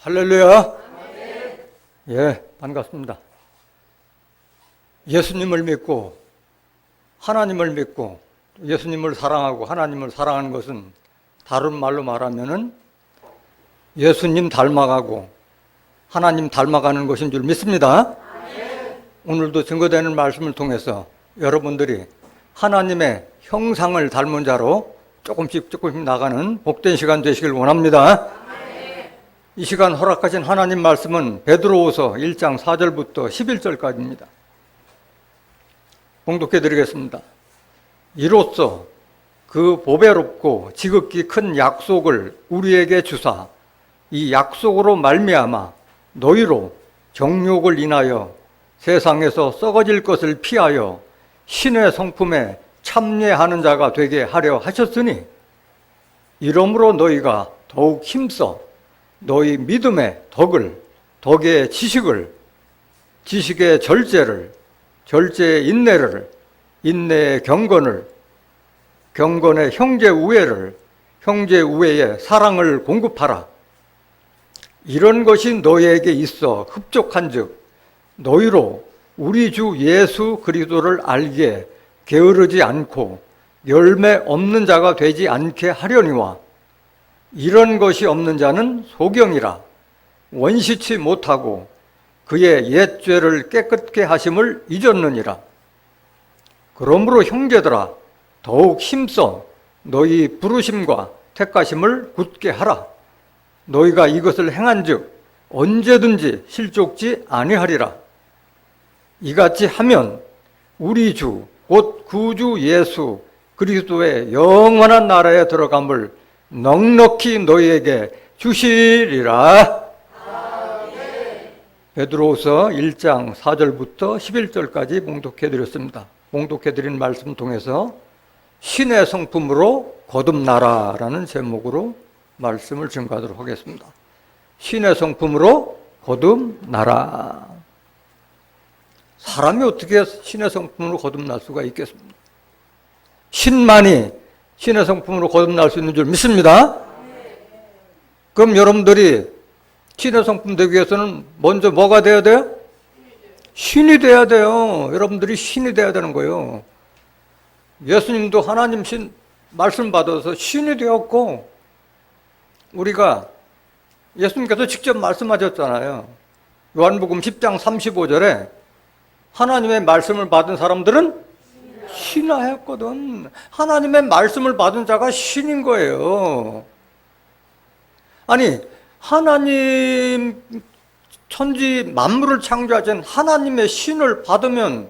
할렐루야. 예, 반갑습니다. 예수님을 믿고 하나님을 믿고 예수님을 사랑하고 하나님을 사랑하는 것은 다른 말로 말하면은 예수님 닮아가고 하나님 닮아가는 것인 줄 믿습니다. 오늘도 증거되는 말씀을 통해서 여러분들이 하나님의 형상을 닮은 자로 조금씩 나가는 복된 시간 되시길 원합니다. 이 시간 허락하신 하나님 말씀은 베드로후서 1장 4절부터 11절까지입니다. 봉독해 드리겠습니다. 이로써 그 보배롭고 지극히 큰 약속을 우리에게 주사 이 약속으로 말미암아 너희로 정욕을 인하여 세상에서 썩어질 것을 피하여 신의 성품에 참여하는 자가 되게 하려 하셨으니 이러므로 너희가 더욱 힘써 너희 믿음의 덕을, 덕의 지식을, 지식의 절제를, 절제의 인내를, 인내의 경건을, 경건의 형제 우애를, 형제 우애의 사랑을 공급하라. 이런 것이 너희에게 있어 흡족한즉 너희로 우리 주 예수 그리스도를 알기에 게으르지 않고 열매 없는 자가 되지 않게 하려니와 이런 것이 없는 자는 소경이라 원시치 못하고 그의 옛 죄를 깨끗게 하심을 잊었느니라. 그러므로 형제들아 더욱 힘써 너희 부르심과 택하심을 굳게 하라. 너희가 이것을 행한즉 언제든지 실족지 아니하리라. 이같이 하면 우리 주 곧 구주 예수 그리스도의 영원한 나라에 들어감을 넉넉히 너희에게 주시리라. 베드로후서 1장 4절부터 11절까지 봉독해 드렸습니다. 봉독해 드린 말씀 통해서 신의 성품으로 거듭나라라는 제목으로 말씀을 증거하도록 하겠습니다. 신의 성품으로 거듭나라. 사람이 어떻게 신의 성품으로 거듭날 수가 있겠습니까? 신만이 신의 성품으로 거듭날 수 있는 줄 믿습니다. 그럼 여러분들이 신의 성품 되기 위해서는 먼저 뭐가 돼야 돼요? 신이 돼야 돼요. 여러분들이 신이 돼야 되는 거예요. 예수님도 하나님 신 말씀 받아서 신이 되었고 우리가 예수님께서 직접 말씀하셨잖아요. 요한복음 10장 35절에 하나님의 말씀을 받은 사람들은 신하였거든. 하나님의 말씀을 받은 자가 신인 거예요. 아니 하나님 천지 만물을 창조하신 하나님의 신을 받으면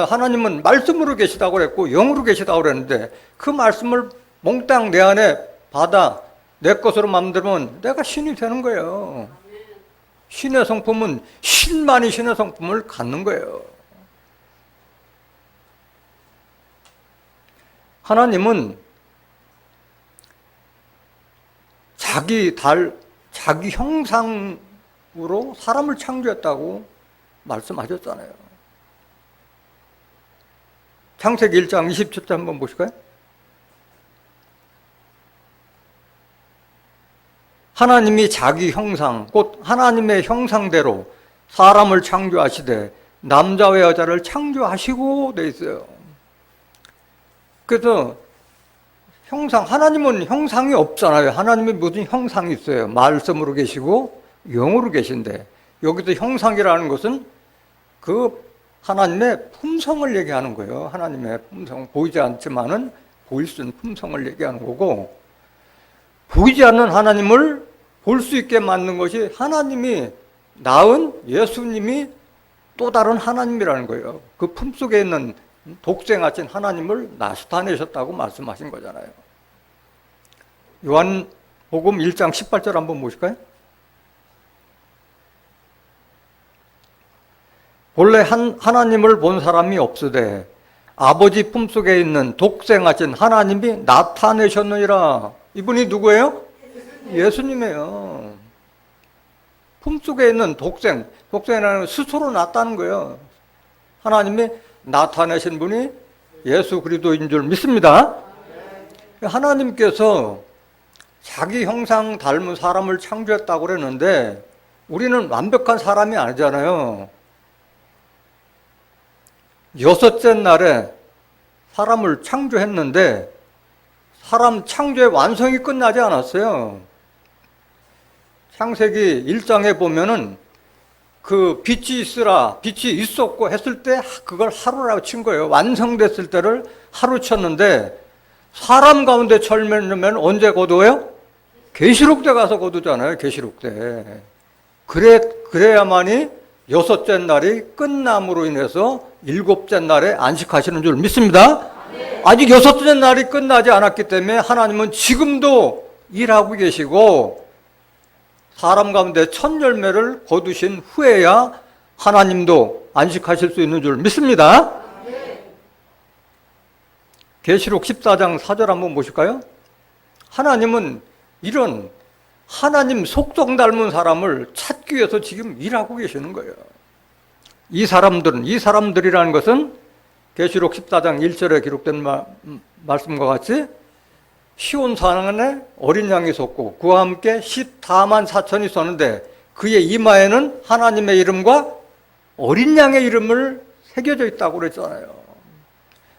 하나님은 말씀으로 계시다고 그랬고 영으로 계시다고 그랬는데 그 말씀을 몽땅 내 안에 받아 내 것으로 만들면 내가 신이 되는 거예요. 신의 성품은 신만이 신의 성품을 갖는 거예요. 하나님은 자기 형상으로 사람을 창조했다고 말씀하셨잖아요. 창세기 1장 27절 한번 보실까요? 하나님이 자기 형상, 곧 하나님의 형상대로 사람을 창조하시되 남자와 여자를 창조하시고 돼 있어요. 그래서 하나님은 형상이 없잖아요. 하나님이 무슨 형상이 있어요. 말씀으로 계시고 영으로 계신데 여기서 형상이라는 것은 그 하나님의 품성을 얘기하는 거예요. 하나님의 품성, 보이지 않지만은 보일 수 있는 품성을 얘기하는 거고 보이지 않는 하나님을 볼 수 있게 만든 것이 하나님이 낳은 예수님이 또 다른 하나님이라는 거예요. 그 품속에 있는 독생하신 하나님을 나타내셨다고 말씀하신 거잖아요. 요한복음 1장 18절 한번 보실까요? 본래 하나님을 본 사람이 없으되 아버지 품속에 있는 독생하신 하나님이 나타내셨느니라. 이분이 누구예요? 예수님이에요. 품속에 있는 독생이라는 스스로 났다는 거예요. 하나님이 나타내신 분이 예수 그리스도인 줄 믿습니다. 하나님께서 자기 형상 닮은 사람을 창조했다고 그랬는데 우리는 완벽한 사람이 아니잖아요. 여섯째 날에 사람을 창조했는데 사람 창조의 완성이 끝나지 않았어요. 창세기 1장에 보면은 그 빛이 있으라, 빛이 있었고 했을 때 그걸 하루라고 친 거예요. 완성됐을 때를 하루 쳤는데 사람 가운데 처음에는 언제 거두어요? 계시록 때 가서 거두잖아요. 계시록 때. 그래야만이 여섯째 날이 끝남으로 인해서 일곱째 날에 안식하시는 줄 믿습니다. 아직 여섯째 날이 끝나지 않았기 때문에 하나님은 지금도 일하고 계시고 사람 가운데 첫 열매를 거두신 후에야 하나님도 안식하실 수 있는 줄 믿습니다. 계시록 14장 4절 한번 보실까요? 하나님은 이런 하나님 속성 닮은 사람을 찾기 위해서 지금 일하고 계시는 거예요. 이 사람들이라는 것은 계시록 14장 1절에 기록된 말씀과 같이 시온산에 어린 양이 섰고 그와 함께 14만 4천이 섰는데 그의 이마에는 하나님의 이름과 어린 양의 이름을 새겨져 있다고 그랬잖아요.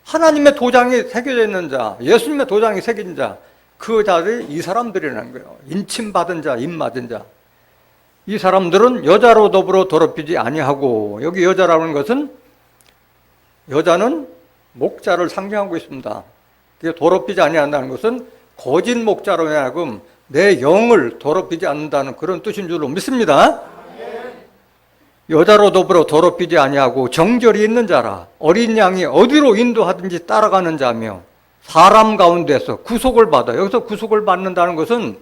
하나님의 도장이 새겨져 있는 자, 예수님의 도장이 새긴 자, 그 자들이 이 사람들이라는 거예요. 인침받은 자, 입맞은 자. 이 사람들은 여자로 더불어 더럽히지 아니하고, 여기 여자라는 것은 여자는 목자를 상징하고 있습니다. 더럽히지 아니한다는 것은 거짓 목자로 하여금 내 영을 더럽히지 않는다는 그런 뜻인 줄로 믿습니다. 여자로 더불어 더럽히지 아니하고 정결이 있는 자라. 어린 양이 어디로 인도하든지 따라가는 자며 사람 가운데서 구속을 받아. 여기서 구속을 받는다는 것은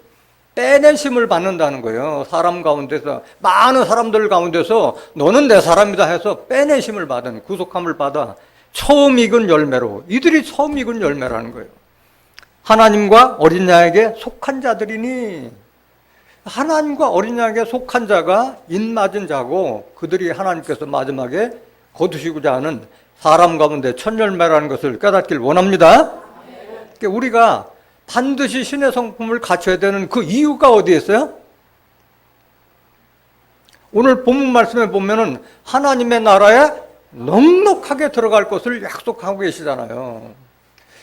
빼내심을 받는다는 거예요. 사람 가운데서, 많은 사람들 가운데서 너는 내 사람이다 해서 빼내심을 받은, 구속함을 받아 처음 익은 열매로, 이들이 처음 익은 열매라는 거예요. 하나님과 어린 양에게 속한 자들이니, 하나님과 어린 양에게 속한 자가 인맞은 자고, 그들이 하나님께서 마지막에 거두시고자 하는 사람 가운데 첫 열매라는 것을 깨닫길 원합니다. 그러니까 우리가 반드시 신의 성품을 갖춰야 되는 그 이유가 어디에 있어요? 오늘 본문 말씀에 보면은 하나님의 나라에 넉넉하게 들어갈 것을 약속하고 계시잖아요.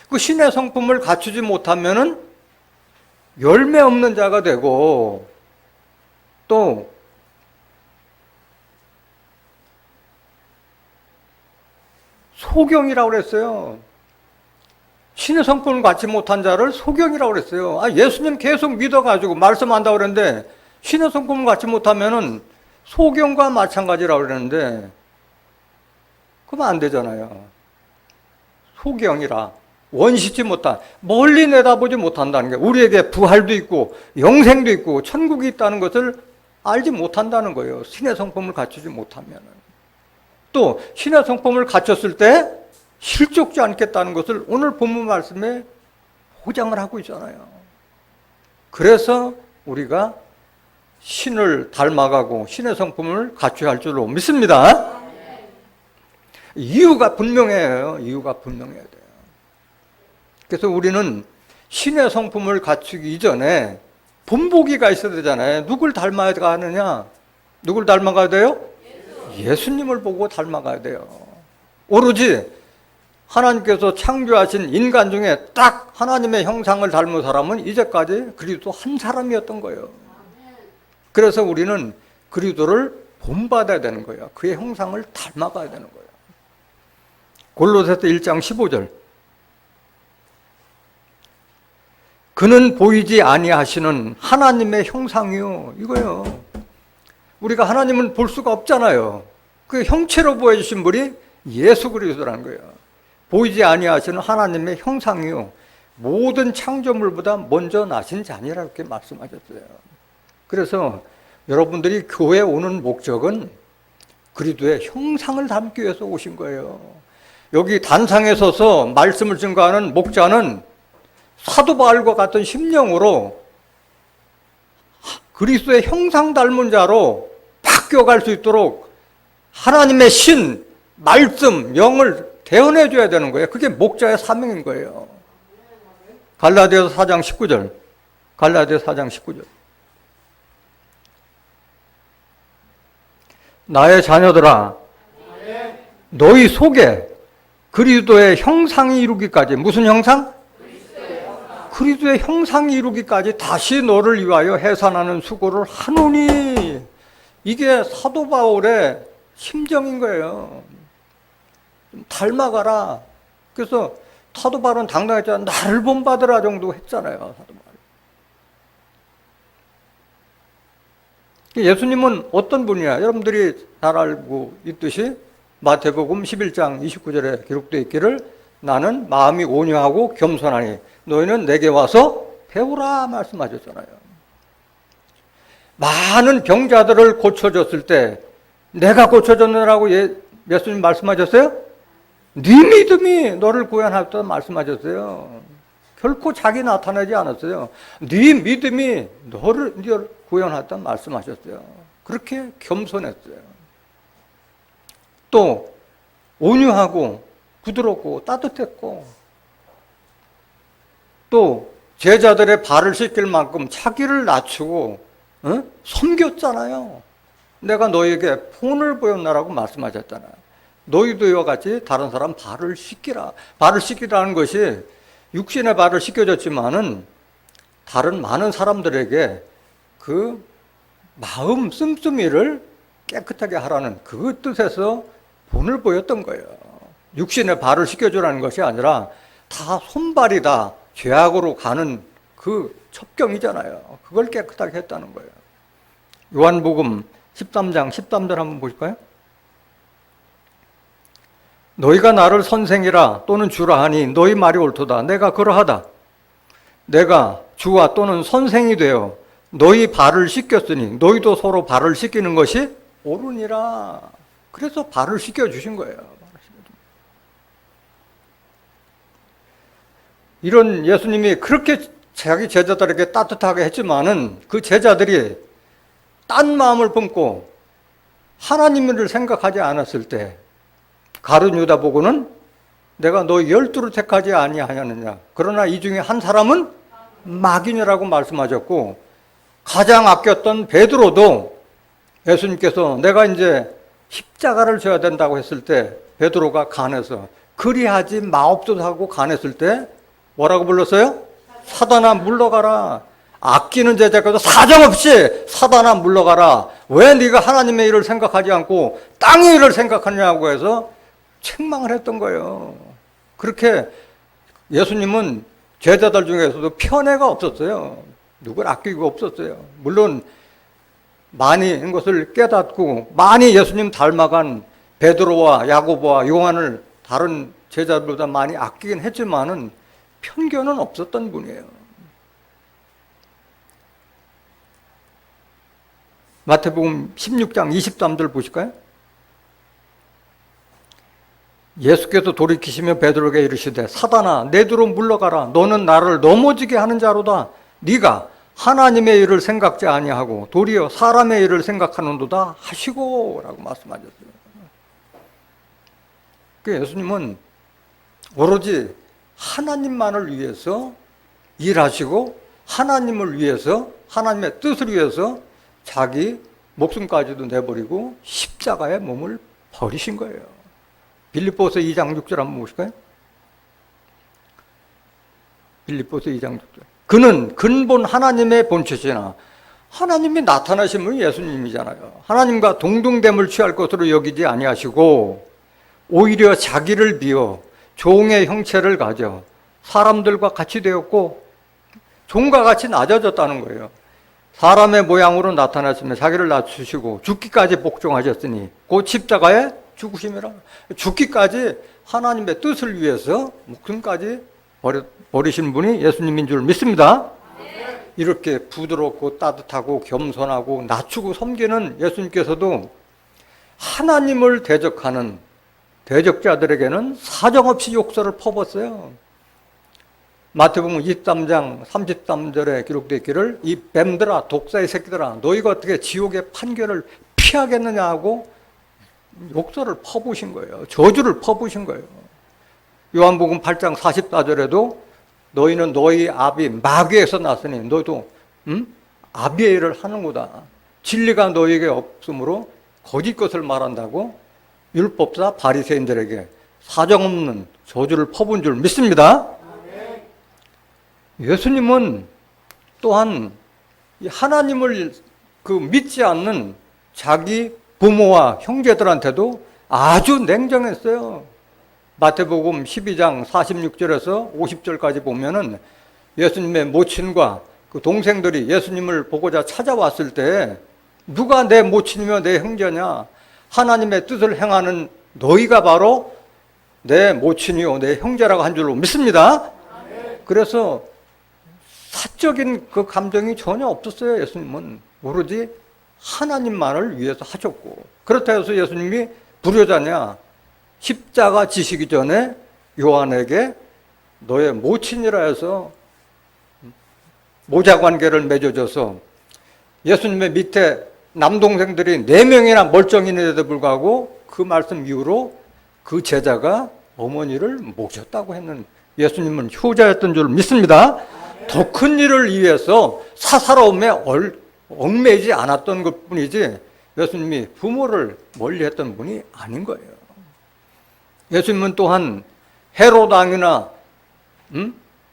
그 신의 성품을 갖추지 못하면은 열매 없는 자가 되고, 또 소경이라고 그랬어요. 신의 성품을 갖지 못한 자를 소경이라고 그랬어요. 예수님 계속 믿어가지고 말씀한다고 그랬는데 신의 성품을 갖지 못하면은 소경과 마찬가지라고 그랬는데 그러면 안 되잖아요. 소경이라 원시지 못한, 멀리 내다보지 못한다는 게, 우리에게 부활도 있고 영생도 있고 천국이 있다는 것을 알지 못한다는 거예요. 신의 성품을 갖추지 못하면. 또 신의 성품을 갖췄을 때 실족지 않겠다는 것을 오늘 본문 말씀에 보장을 하고 있잖아요. 그래서 우리가 신을 닮아가고 신의 성품을 갖춰야 할 줄로 믿습니다. 이유가 분명해요. 이유가 분명해야 돼요. 그래서 우리는 신의 성품을 갖추기 이전에 본보기가 있어야 되잖아요. 누굴 닮아야 하느냐? 누굴 닮아가야 돼요? 예수님을 보고 닮아가야 돼요. 오로지 하나님께서 창조하신 인간 중에 딱 하나님의 형상을 닮은 사람은 이제까지 그리스도 한 사람이었던 거예요. 그래서 우리는 그리스도를 본받아야 되는 거예요. 그의 형상을 닮아가야 되는 거예요. 골로새서 1장 15절. 그는 보이지 아니하시는 하나님의 형상이요. 이거요. 우리가 하나님은 볼 수가 없잖아요. 그 형체로 보여주신 분이 예수 그리스도라는 거예요. 보이지 아니하시는 하나님의 형상이요. 모든 창조물보다 먼저 나신 자니라 이렇게 말씀하셨어요. 그래서 여러분들이 교회에 오는 목적은 그리스도의 형상을 담기 위해서 오신 거예요. 여기 단상에 서서 말씀을 증거하는 목자는 사도 바울과 같은 심령으로 그리스도의 형상 닮은 자로 바뀌어갈 수 있도록 하나님의 신, 말씀, 영을 대언해 줘야 되는 거예요. 그게 목자의 사명인 거예요. 갈라디아서 4장 19절. 갈라디아 4장 19절. 나의 자녀들아, 너희 속에 그리스도의 형상이 이루기까지, 무슨 형상? 그리스도의 형상이 이루기까지 다시 너를 위하여 해산하는 수고를 하노니. 이게 사도 바울의 심정인 거예요. 좀 닮아가라. 그래서 사도 바울은 당당했잖아요. 나를 본받으라 정도 했잖아요. 사도 바울. 예수님은 어떤 분이냐? 여러분들이 잘 알고 있듯이 마태복음 11장 29절에 기록되어 있기를 나는 마음이 온유하고 겸손하니 너희는 내게 와서 배우라 말씀하셨잖아요. 많은 병자들을 고쳐줬을 때 내가 고쳐줬느라고 예수님 말씀하셨어요? 네 믿음이 너를 구원하였다 말씀하셨어요. 결코 자기 나타내지 않았어요. 네 믿음이 너를 구원하였다 말씀하셨어요. 그렇게 겸손했어요. 또 온유하고 부드럽고 따뜻했고 또 제자들의 발을 씻길 만큼 자기를 낮추고 섬겼잖아요. 내가 너에게 본을 보였나라고 말씀하셨잖아요. 너희도 이와 같이 다른 사람 발을 씻기라. 발을 씻기라는 것이 육신의 발을 씻겨줬지만은 다른 많은 사람들에게 그 마음 씀씀이를 깨끗하게 하라는 그 뜻에서 본을 보였던 거예요. 육신의 발을 씻겨주라는 것이 아니라 다 손발이 다 죄악으로 가는 그 첩경이잖아요. 그걸 깨끗하게 했다는 거예요. 요한복음 13장 13절 한번 보실까요? 너희가 나를 선생이라 또는 주라 하니 너희 말이 옳도다. 내가 그러하다. 내가 주와 또는 선생이 되어 너희 발을 씻겼으니 너희도 서로 발을 씻기는 것이 옳으니라. 그래서 발을 씻겨주신 거예요. 이런 예수님이 그렇게 자기 제자들에게 따뜻하게 했지만은 그 제자들이 딴 마음을 품고 하나님을 생각하지 않았을 때 가룟 유다 보고는 내가 너 12를 택하지 아니하느냐. 그러나 이 중에 한 사람은 마귀니라고 말씀하셨고 가장 아꼈던 베드로도 예수님께서 내가 이제 십자가를 져야 된다고 했을 때 베드로가 간해서 그리하지 마옵소서 하고 간했을 때 뭐라고 불렀어요? 사단아 물러가라. 아끼는 제자께도 사정없이 사단아 물러가라. 왜 네가 하나님의 일을 생각하지 않고 땅의 일을 생각하냐고 해서 책망을 했던 거예요. 그렇게 예수님은 제자들 중에서도 편애가 없었어요. 누굴 아끼고 없었어요. 물론 많이 것을 깨닫고 많이 예수님 닮아간 베드로와 야고보와 요한을 다른 제자들보다 많이 아끼긴 했지만은 편견은 없었던 분이에요. 마태복음 16장 23절 보실까요? 예수께서 돌이키시며 베드로에게 이르시되 사단아 내두로 물러가라. 너는 나를 넘어지게 하는 자로다. 네가 하나님의 일을 생각지 아니하고 도리어 사람의 일을 생각하는도다 하시고 라고 말씀하셨어요. 그 예수님은 오로지 하나님만을 위해서 일하시고 하나님을 위해서 하나님의 뜻을 위해서 자기 목숨까지도 내버리고 십자가에 몸을 버리신 거예요. 빌립보서 2장 6절 한번 보실까요? 빌립보서 2장 6절. 그는 근본 하나님의 본체시나 하나님이 나타나신 분이 예수님이잖아요. 하나님과 동등됨을 취할 것으로 여기지 아니하시고 오히려 자기를 비워 종의 형체를 가져 사람들과 같이 되었고 종과 같이 낮아졌다는 거예요. 사람의 모양으로 나타나시며 자기를 낮추시고 죽기까지 복종하셨으니 곧 십자가에 죽으심이라. 죽기까지 하나님의 뜻을 위해서 목숨까지 버리신 분이 예수님인 줄 믿습니다. 이렇게 부드럽고 따뜻하고 겸손하고 낮추고 섬기는 예수님께서도 하나님을 대적하는 대적자들에게는 사정없이 욕설을 퍼붓어요. 마태복음 23장 33절에 기록되어 있기를 이 뱀들아 독사의 새끼들아 너희가 어떻게 지옥의 판결을 피하겠느냐 하고 욕설을 퍼부으신 거예요. 저주를 퍼부으신 거예요. 요한복음 8장 44절에도 너희는 너희 아비 마귀에서 났으니 너희도 아비의 일을 하는구나. 진리가 너희에게 없으므로 거짓 것을 말한다고 율법사 바리새인들에게 사정없는 저주를 퍼부은 줄 믿습니다. 예수님은 또한 하나님을 믿지 않는 자기 부모와 형제들한테도 아주 냉정했어요. 마태복음 12장 46절에서 50절까지 보면은 예수님의 모친과 그 동생들이 예수님을 보고자 찾아왔을 때 누가 내 모친이며 내 형제냐? 하나님의 뜻을 행하는 너희가 바로 내 모친이요 내 형제라고 한 줄로 믿습니다. 그래서 사적인 그 감정이 전혀 없었어요. 예수님은 오로지 하나님만을 위해서 하셨고, 그렇다 해서 예수님이 불효자냐? 십자가 지시기 전에 요한에게 너의 모친이라 해서 모자관계를 맺어줘서 예수님의 밑에 남동생들이 4명이나 멀쩡인데도 불구하고 그 말씀 이후로 그 제자가 어머니를 모셨다고 했는 예수님은 효자였던 줄 믿습니다. 더 큰 일을 위해서 사사로움에 얽매이지 않았던 것 뿐이지 예수님이 부모를 멀리했던 분이 아닌 거예요. 예수님은 또한 헤롯 왕이나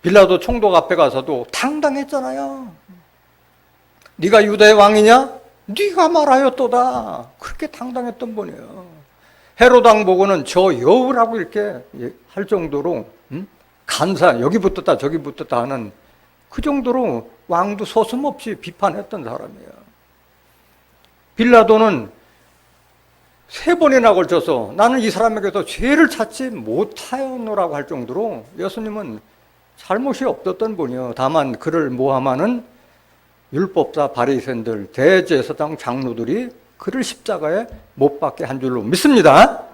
빌라도 총독 앞에 가서도 당당했잖아요. 네가 유다의 왕이냐? 네가 말하였도다. 그렇게 당당했던 분이에요. 헤롯 왕 보고는 저 여우라고 이렇게 할 정도로 간사 여기 붙었다 저기 붙었다 하는 그 정도로 왕도 서슴없이 비판했던 사람이에요. 빌라도는 3번이나 걸쳐서 나는 이 사람에게서 죄를 찾지 못하였노라고 할 정도로 예수님은 잘못이 없었던 분이요. 다만 그를 모함하는 율법사 바리새인들 대제사장 장로들이 그를 십자가에 못 박게 한 줄로 믿습니다.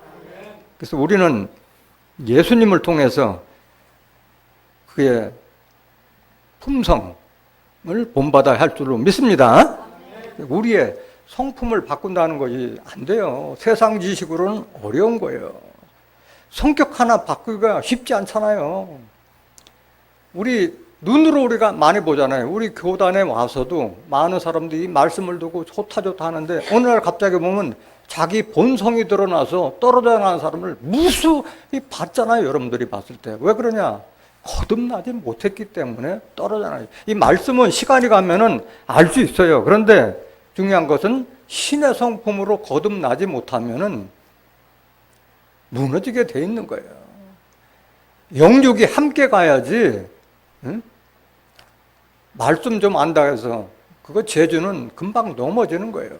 그래서 우리는 예수님을 통해서 그의 품성을 본받아야 할 줄로 믿습니다. 우리의 성품을 바꾼다는 것이 안 돼요. 세상 지식으로는 어려운 거예요. 성격 하나 바꾸기가 쉽지 않잖아요. 우리 눈으로 우리가 많이 보잖아요. 우리 교단에 와서도 많은 사람들이 말씀을 듣고 좋다 하는데 어느 날 갑자기 보면 자기 본성이 드러나서 떨어져 나가는 사람을 무수히 봤잖아요. 여러분들이 봤을 때. 왜 그러냐? 거듭나지 못했기 때문에 떨어져 나가요. 이 말씀은 시간이 가면은 알 수 있어요. 그런데 중요한 것은 신의 성품으로 거듭나지 못하면은 무너지게 돼 있는 거예요. 영육이 함께 가야지. 응? 말씀 좀 안다 해서 그거 재주는 금방 넘어지는 거예요.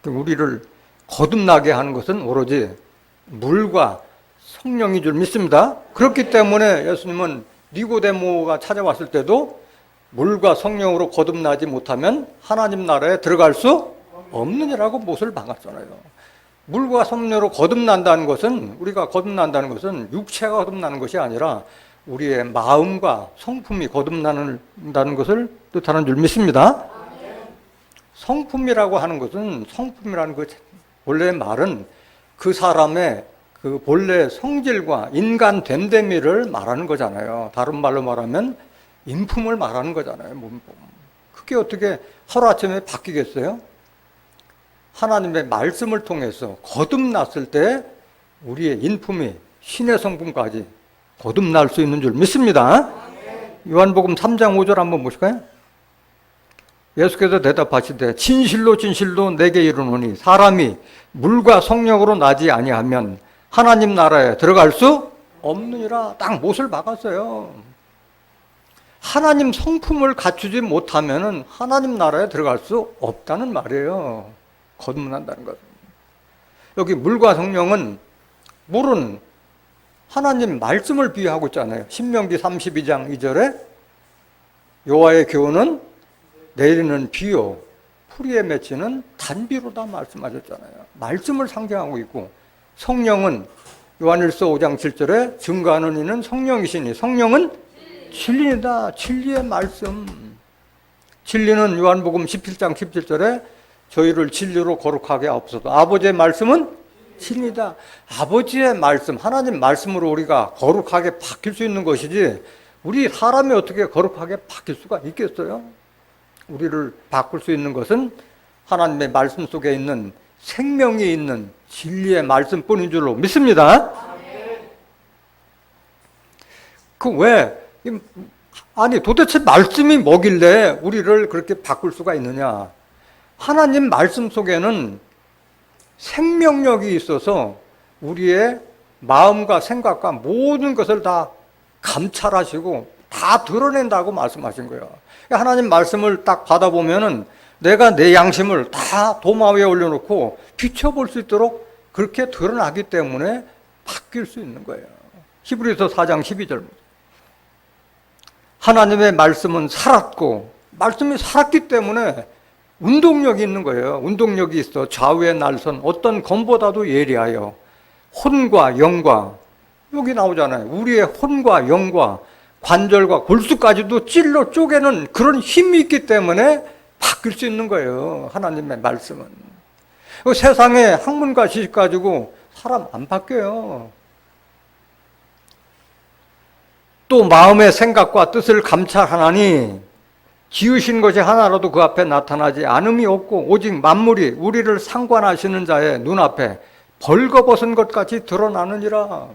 우리를 거듭나게 하는 것은 오로지 물과 성령인 줄 믿습니다. 그렇기 때문에 예수님은 니고데모가 찾아왔을 때도 물과 성령으로 거듭나지 못하면 하나님 나라에 들어갈 수 없느니라고 못을 박았잖아요. 물과 성령으로 거듭난다는 것은, 우리가 거듭난다는 것은 육체가 거듭나는 것이 아니라 우리의 마음과 성품이 거듭난다는 것을 뜻하는 줄 믿습니다. 성품이라고 하는 것은, 성품이라는 그 본래 말은 그 사람의 그 본래 성질과 인간 됨됨이를 말하는 거잖아요. 다른 말로 말하면 인품을 말하는 거잖아요. 그게 어떻게 하루아침에 바뀌겠어요? 하나님의 말씀을 통해서 거듭났을 때 우리의 인품이 신의 성품까지 거듭날 수 있는 줄 믿습니다. 요한복음 3장 5절 한번 보실까요? 예수께서 대답하시되 진실로 진실로 내게 이르노니 사람이 물과 성령으로 나지 아니하면 하나님 나라에 들어갈 수 없느니라. 딱 못을 박았어요. 하나님 성품을 갖추지 못하면 하나님 나라에 들어갈 수 없다는 말이에요. 거듭난다는 것은. 여기 물과 성령은, 물은 하나님 말씀을 비유하고 있잖아요. 신명기 32장 2절에 여호와의 교훈은 내리는 비요 풀이에 맺히는 단비로다 말씀하셨잖아요. 말씀을 상징하고 있고, 성령은 요한일서 5장 7절에 증거하는 이는 성령이시니 성령은 진리이다. 진리의 말씀. 진리는 요한복음 17장 17절에 저희를 진리로 거룩하게 하옵소서. 아버지의 말씀은 진리다. 아버지의 말씀, 하나님 말씀으로 우리가 거룩하게 바뀔 수 있는 것이지 우리 사람이 어떻게 거룩하게 바뀔 수가 있겠어요? 우리를 바꿀 수 있는 것은 하나님의 말씀 속에 있는 생명이 있는 진리의 말씀뿐인 줄로 믿습니다. 아니 도대체 말씀이 뭐길래 우리를 그렇게 바꿀 수가 있느냐? 하나님 말씀 속에는 생명력이 있어서 우리의 마음과 생각과 모든 것을 다 감찰하시고 다 드러낸다고 말씀하신 거예요. 하나님 말씀을 딱 받아보면은 내가 내 양심을 다 도마 위에 올려놓고 비춰볼 수 있도록 그렇게 드러나기 때문에 바뀔 수 있는 거예요. 히브리서 4장 12절. 하나님의 말씀은 살았고, 말씀이 살았기 때문에 운동력이 있는 거예요. 운동력이 있어 좌우의 날선 어떤 검보다도 예리하여 혼과 영과, 여기 나오잖아요. 우리의 혼과 영과 관절과 골수까지도 찔러 쪼개는 그런 힘이 있기 때문에 바뀔 수 있는 거예요. 하나님의 말씀은. 세상에 학문과 지식 가지고 사람 안 바뀌어요. 또 마음의 생각과 뜻을 감찰하나니 지으신 것이 하나라도 그 앞에 나타나지 않음이 없고 오직 만물이 우리를 상관하시는 자의 눈앞에 벌거벗은 것 같이 드러나느니라.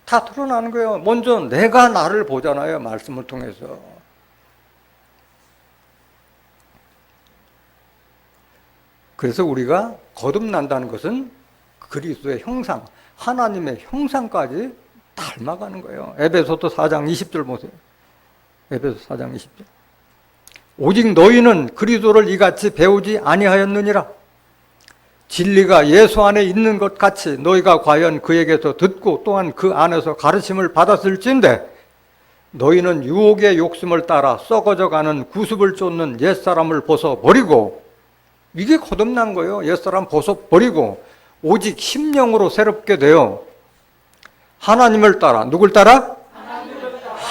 다 드러나는 거예요. 먼저 내가 나를 보잖아요. 말씀을 통해서. 그래서 우리가 거듭난다는 것은 그리스도의 형상, 하나님의 형상까지 닮아가는 거예요. 에베소서 4장 20절 보세요. 에베소 4장 20절. 오직 너희는 그리스도를 이같이 배우지 아니하였느니라. 진리가 예수 안에 있는 것 같이 너희가 과연 그에게서 듣고 또한 그 안에서 가르침을 받았을진데 너희는 유혹의 욕심을 따라 썩어져가는 구습을 쫓는 옛사람을 벗어버리고, 이게 거듭난 거예요. 옛사람 벗어버리고 오직 심령으로 새롭게 되어 하나님을 따라, 누굴 따라?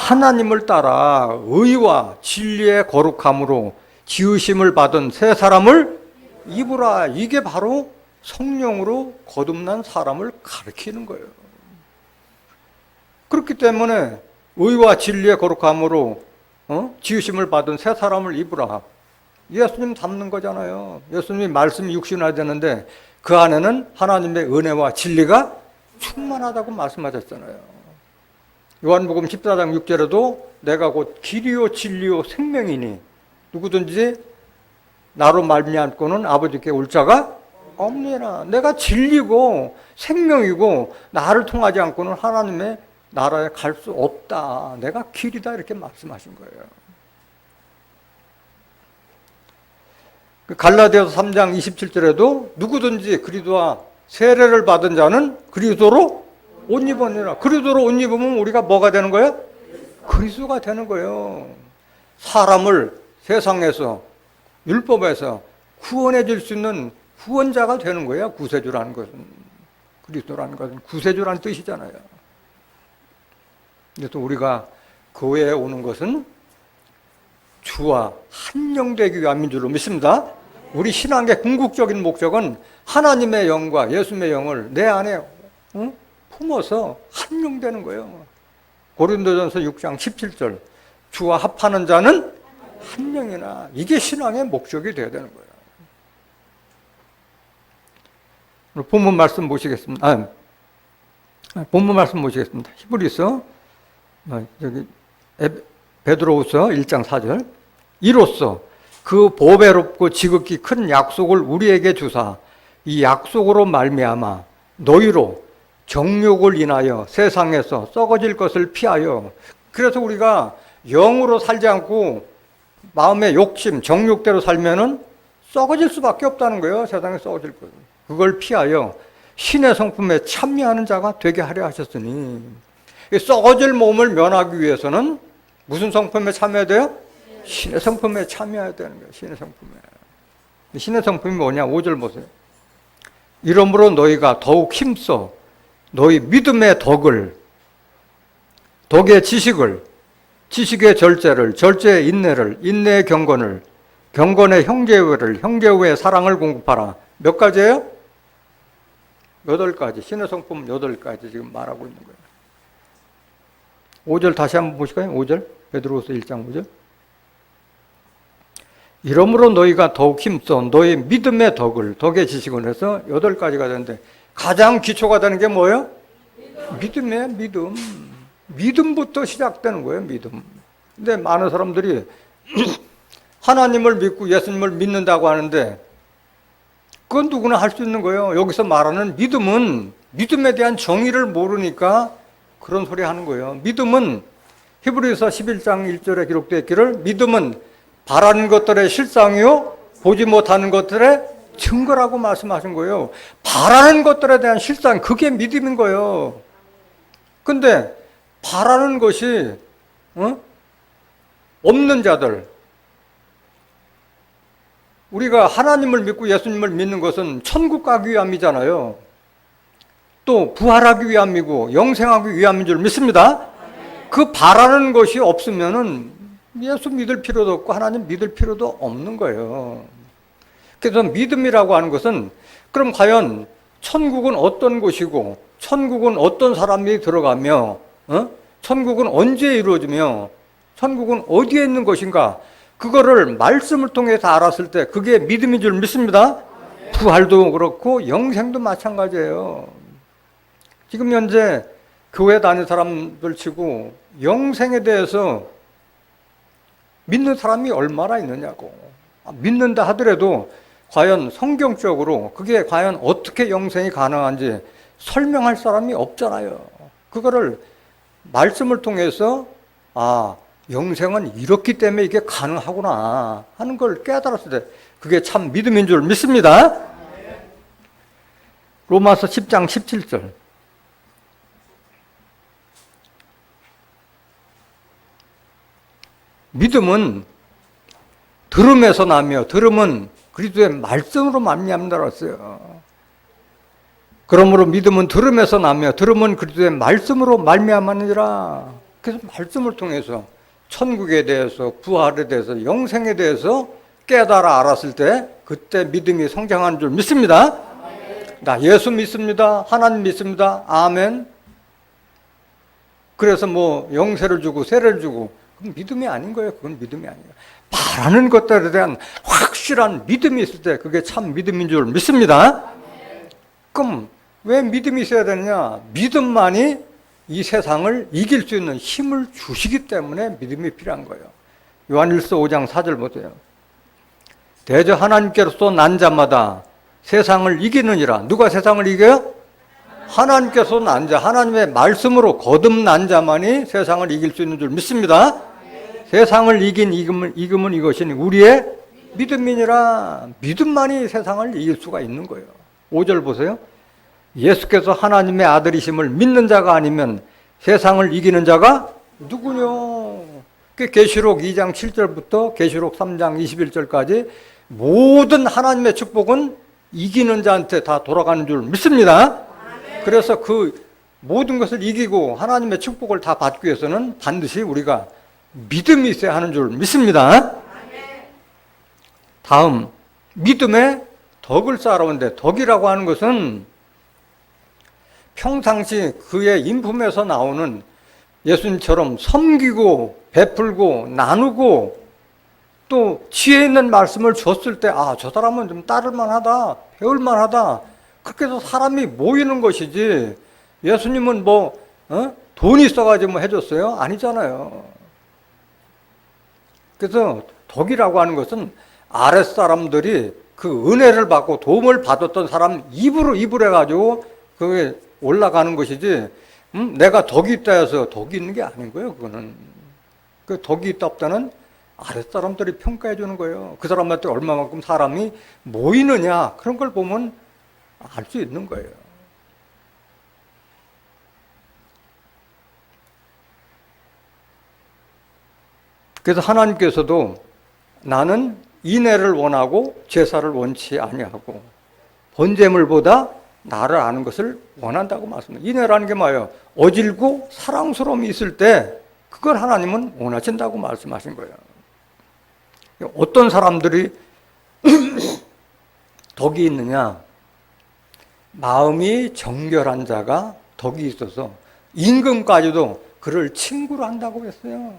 하나님을 따라 의와 진리의 거룩함으로 지으심을 받은 새 사람을 입으라. 이게 바로 성령으로 거듭난 사람을 가리키는 거예요. 그렇기 때문에 의와 진리의 거룩함으로 지으심을 받은 새 사람을 입으라. 예수님 닮는 거잖아요. 예수님이 말씀이 육신화되는데 그 안에는 하나님의 은혜와 진리가 충만하다고 말씀하셨잖아요. 요한복음 14장 6절에도 내가 곧 길이요 진리요 생명이니 누구든지 나로 말미암고는 아버지께 올 자가 없느니라. 내가 진리고 생명이고 나를 통하지 않고는 하나님의 나라에 갈 수 없다. 내가 길이다. 이렇게 말씀하신 거예요. 갈라디아서 3장 27절에도 누구든지 그리스도와 세례를 받은 자는 그리스도로 옷 입었느니라. 그리스도로 옷 입으면 우리가 뭐가 되는 거예요? 그리스도가 되는 거예요. 사람을 세상에서 율법에서 구원해 줄 수 있는 구원자가 되는 거예요. 구세주라는 것은. 그리스도라는 것은 구세주라는 뜻이잖아요. 그래서 우리가 교회에 오는 것은 주와 한영되기 위함인 줄로 믿습니다. 우리 신앙의 궁극적인 목적은 하나님의 영과 예수님의 영을 내 안에 품어서 한영되는 거예요. 고린도전서 6장 17절 주와 합하는 자는 한영이나, 이게 신앙의 목적이 되어야 되는 거예요. 본문 말씀 보시겠습니다. 본문 말씀 보시겠습니다. 히브리서 여기 베드로후서 1장 4절. 이로써 그 보배롭고 지극히 큰 약속을 우리에게 주사 이 약속으로 말미암아 너희로 정욕을 인하여 세상에서 썩어질 것을 피하여, 그래서 우리가 영으로 살지 않고 마음의 욕심, 정욕대로 살면은 썩어질 수밖에 없다는 거예요. 세상에 썩어질 것. 그걸 피하여 신의 성품에 참여하는 자가 되게 하려 하셨으니, 썩어질 몸을 면하기 위해서는 무슨 성품에 참여해야 돼요? 신의 성품에 참여해야 되는 거예요. 신의 성품에. 신의 성품이 뭐냐? 5절 보세요. 이러므로 너희가 더욱 힘써 너희 믿음의 덕을, 덕의 지식을, 지식의 절제를, 절제의 인내를, 인내의 경건을, 경건의 형제우애를, 형제우애의 사랑을 공급하라. 몇 가지예요? 8가지, 신의 성품 8가지 지금 말하고 있는 거예요. 5절 다시 한번 보실까요? 5절, 베드로후서 1장 5절. 이러므로 너희가 더욱 힘써 너희 믿음의 덕의 지식을 해서 8가지가 되는데, 가장 기초가 되는 게 뭐예요? 믿음이에요, 믿음. 믿음부터 시작되는 거예요, 믿음. 근데 많은 사람들이 하나님을 믿고 예수님을 믿는다고 하는데, 그건 누구나 할 수 있는 거예요. 여기서 말하는 믿음은 믿음에 대한 정의를 모르니까 그런 소리 하는 거예요. 믿음은 히브리서 11장 1절에 기록되어 있기를, 믿음은 바라는 것들의 실상이요 보지 못하는 것들의 증거라고 말씀하신 거예요. 바라는 것들에 대한 실상, 그게 믿음인 거예요. 근데 바라는 것이 없는 자들, 우리가 하나님을 믿고 예수님을 믿는 것은 천국 가기 위함이잖아요. 또 부활하기 위함이고 영생하기 위함인 줄 믿습니다. 그 바라는 것이 없으면은 예수 믿을 필요도 없고 하나님 믿을 필요도 없는 거예요. 그래서 믿음이라고 하는 것은, 그럼 과연 천국은 어떤 곳이고 천국은 어떤 사람이 들어가며 천국은 언제 이루어지며 천국은 어디에 있는 것인가, 그거를 말씀을 통해서 알았을 때 그게 믿음인 줄 믿습니다. 부활도 그렇고 영생도 마찬가지예요. 지금 현재 교회 다니는 사람들 치고 영생에 대해서 믿는 사람이 얼마나 있느냐고. 믿는다 하더라도 과연 성경적으로 그게 과연 어떻게 영생이 가능한지 설명할 사람이 없잖아요. 그거를 말씀을 통해서 영생은 이렇기 때문에 이게 가능하구나 하는 걸 깨달았을 때 그게 참 믿음인 줄 믿습니다. 로마서 10장 17절. 믿음은 들음에서 나며 들음은 그리스도의 말씀으로 말미암는다고 했어요. 그러므로 믿음은 들음에서 나며 들음은 그리스도의 말씀으로 말미암았느니라. 그래서 말씀을 통해서 천국에 대해서, 부활에 대해서, 영생에 대해서 깨달아 알았을 때 그때 믿음이 성장하는 줄 믿습니다. 나 예수 믿습니다. 하나님 믿습니다. 아멘. 그래서 뭐 영세를 주고 세례를 주고, 그건 믿음이 아닌 거예요. 그건 믿음이 아니에요. 바라는 것들에 대한 확실한 믿음이 있을 때 그게 참 믿음인 줄 믿습니다. 그럼 왜 믿음이 있어야 되느냐? 믿음만이 이 세상을 이길 수 있는 힘을 주시기 때문에 믿음이 필요한 거예요. 요한일서 5장 4절 보세요. 대저 하나님께로서 난 자마다 세상을 이기느니라. 누가 세상을 이겨요? 하나님께서 난 자, 하나님의 말씀으로 거듭난 자만이 세상을 이길 수 있는 줄 믿습니다. 세상을 이긴 이금은 이것이 우리의 믿음이니라. 믿음만이 세상을 이길 수가 있는 거예요. 5절 보세요. 예수께서 하나님의 아들이심을 믿는 자가 아니면 세상을 이기는 자가 누구뇨? 계시록 2장 7절부터 계시록 3장 21절까지 모든 하나님의 축복은 이기는 자한테 다 돌아가는 줄 믿습니다. 그래서 그 모든 것을 이기고 하나님의 축복을 다 받기 위해서는 반드시 우리가 믿음이 있어야 하는 줄 믿습니다. 다음, 믿음의 덕을 쌓아오는데, 덕이라고 하는 것은 평상시 그의 인품에서 나오는 예수님처럼 섬기고 베풀고 나누고 또 지혜 있는 말씀을 줬을 때 저 사람은 좀 따를만하다, 배울만하다, 그렇게 해서 사람이 모이는 것이지, 예수님은 돈이 있어가지고 해줬어요? 아니잖아요. 그래서 덕이라고 하는 것은 아랫사람들이 그 은혜를 받고 도움을 받았던 사람 입으로 해가지고 그게 올라가는 것이지, 내가 덕이 있다 해서 덕이 있는 게 아닌 거예요. 그거는 그 덕이 있다 없다는 아랫사람들이 평가해 주는 거예요. 그 사람한테 얼마만큼 사람이 모이느냐, 그런 걸 보면 알 수 있는 거예요. 그래서 하나님께서도 나는 인애를 원하고 제사를 원치 아니하고 번제물보다 나를 아는 것을 원한다고 말씀합니다. 인애라는 게 뭐예요? 어질고 사랑스러움이 있을 때 그걸 하나님은 원하신다고 말씀하신 거예요. 어떤 사람들이 덕이 있느냐? 마음이 정결한 자가 덕이 있어서 임금까지도 그를 친구로 한다고 했어요.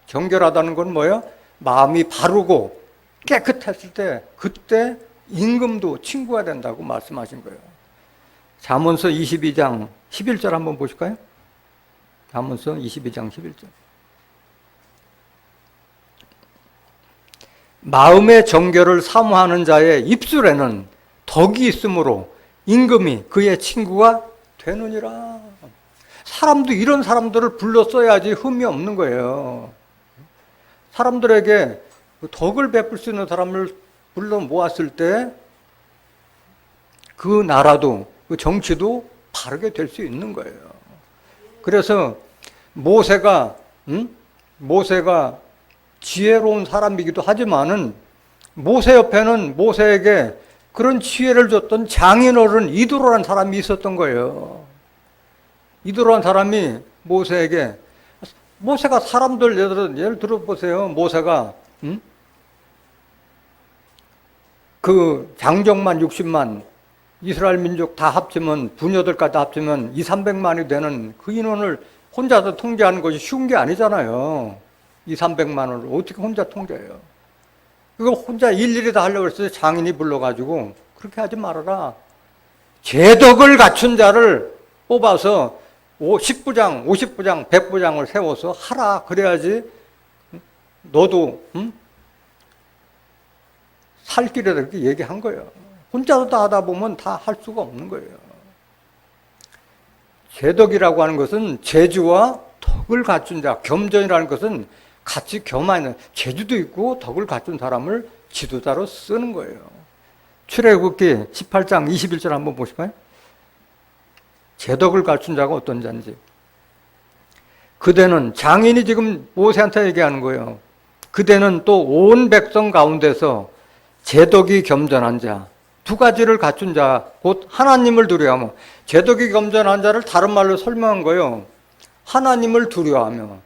정결하다는 건 뭐예요? 마음이 바르고 깨끗했을 때 그때 임금도 친구가 된다고 말씀하신 거예요. 잠언서 22장 11절 한번 보실까요? 잠언서 22장 11절. 마음의 정결을 사모하는 자의 입술에는 덕이 있으므로 임금이 그의 친구가 되느니라. 사람도 이런 사람들을 불렀어야지 흠이 없는 거예요. 사람들에게 덕을 베풀 수 있는 사람을 불러 모았을 때 그 나라도 그 정치도 바르게 될 수 있는 거예요. 그래서 모세가 지혜로운 사람이기도 하지만은 모세 옆에는 모세에게 그런 지혜를 줬던 장인어른 이도로라는 사람이 있었던 거예요. 이도로라는 사람이 모세에게, 모세가 사람들 예를 들어 보세요. 모세가 그 장정만 60만 이스라엘 민족 다 합치면 부녀들까지 다 합치면 200~300만이 되는 그 인원을 혼자서 통제하는 것이 쉬운 게 아니잖아요. 200~300만을 어떻게 혼자 통제해요? 그거 혼자 일일이 다 하려고 했어요. 장인이 불러가지고 그렇게 하지 말아라. 제덕을 갖춘 자를 뽑아서 10부장, 50부장, 100부장을 세워서 하라. 그래야지 너도 살 길에 이렇게 얘기한 거예요. 혼자서 다 하다 보면 다 할 수가 없는 거예요. 제덕이라고 하는 것은 재주와 덕을 갖춘 자, 겸전이라는 것은 같이 겸하는, 재주도 있고 덕을 갖춘 사람을 지도자로 쓰는 거예요. 출애굽기 18장 21절 한번 보실까요? 제덕을 갖춘 자가 어떤 자인지. 그대는, 장인이 지금 모세한테 얘기하는 거예요. 그대는 또 온 백성 가운데서 제덕이 겸전한 자, 두 가지를 갖춘 자, 곧 하나님을 두려워하며. 제덕이 겸전한 자를 다른 말로 설명한 거예요. 하나님을 두려워하며.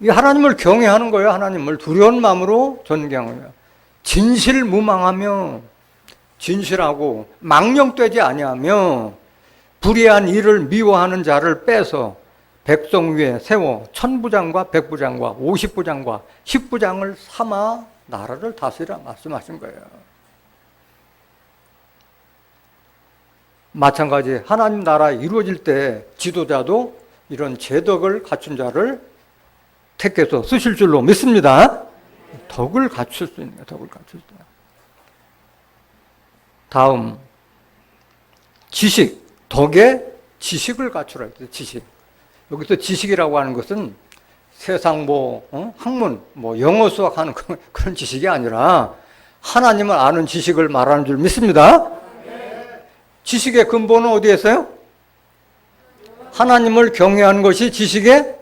이 하나님을 경외하는 거예요. 하나님을 두려운 마음으로 존경하며. 진실무망하며, 진실하고 망령되지 아니하며 불의한 일을 미워하는 자를 빼서 백성 위에 세워 1000부장과 100부장과 50부장과 10부장을 삼아 나라를 다스리라 말씀하신 거예요. 마찬가지 하나님 나라 이루어질 때 지도자도 이런 제덕을 갖춘 자를 택해서 쓰실 줄로 믿습니다. 덕을 갖출 수 있는 거예요. 덕을 갖출 수 있는. 다음 지식, 덕에 지식을 갖추라 했어요. 지식. 여기서 지식이라고 하는 것은 세상 학문, 영어 수학하는 그런 지식이 아니라 하나님을 아는 지식을 말하는 줄 믿습니다. 지식의 근본은 어디에 있어요? 하나님을 경외하는 것이 지식의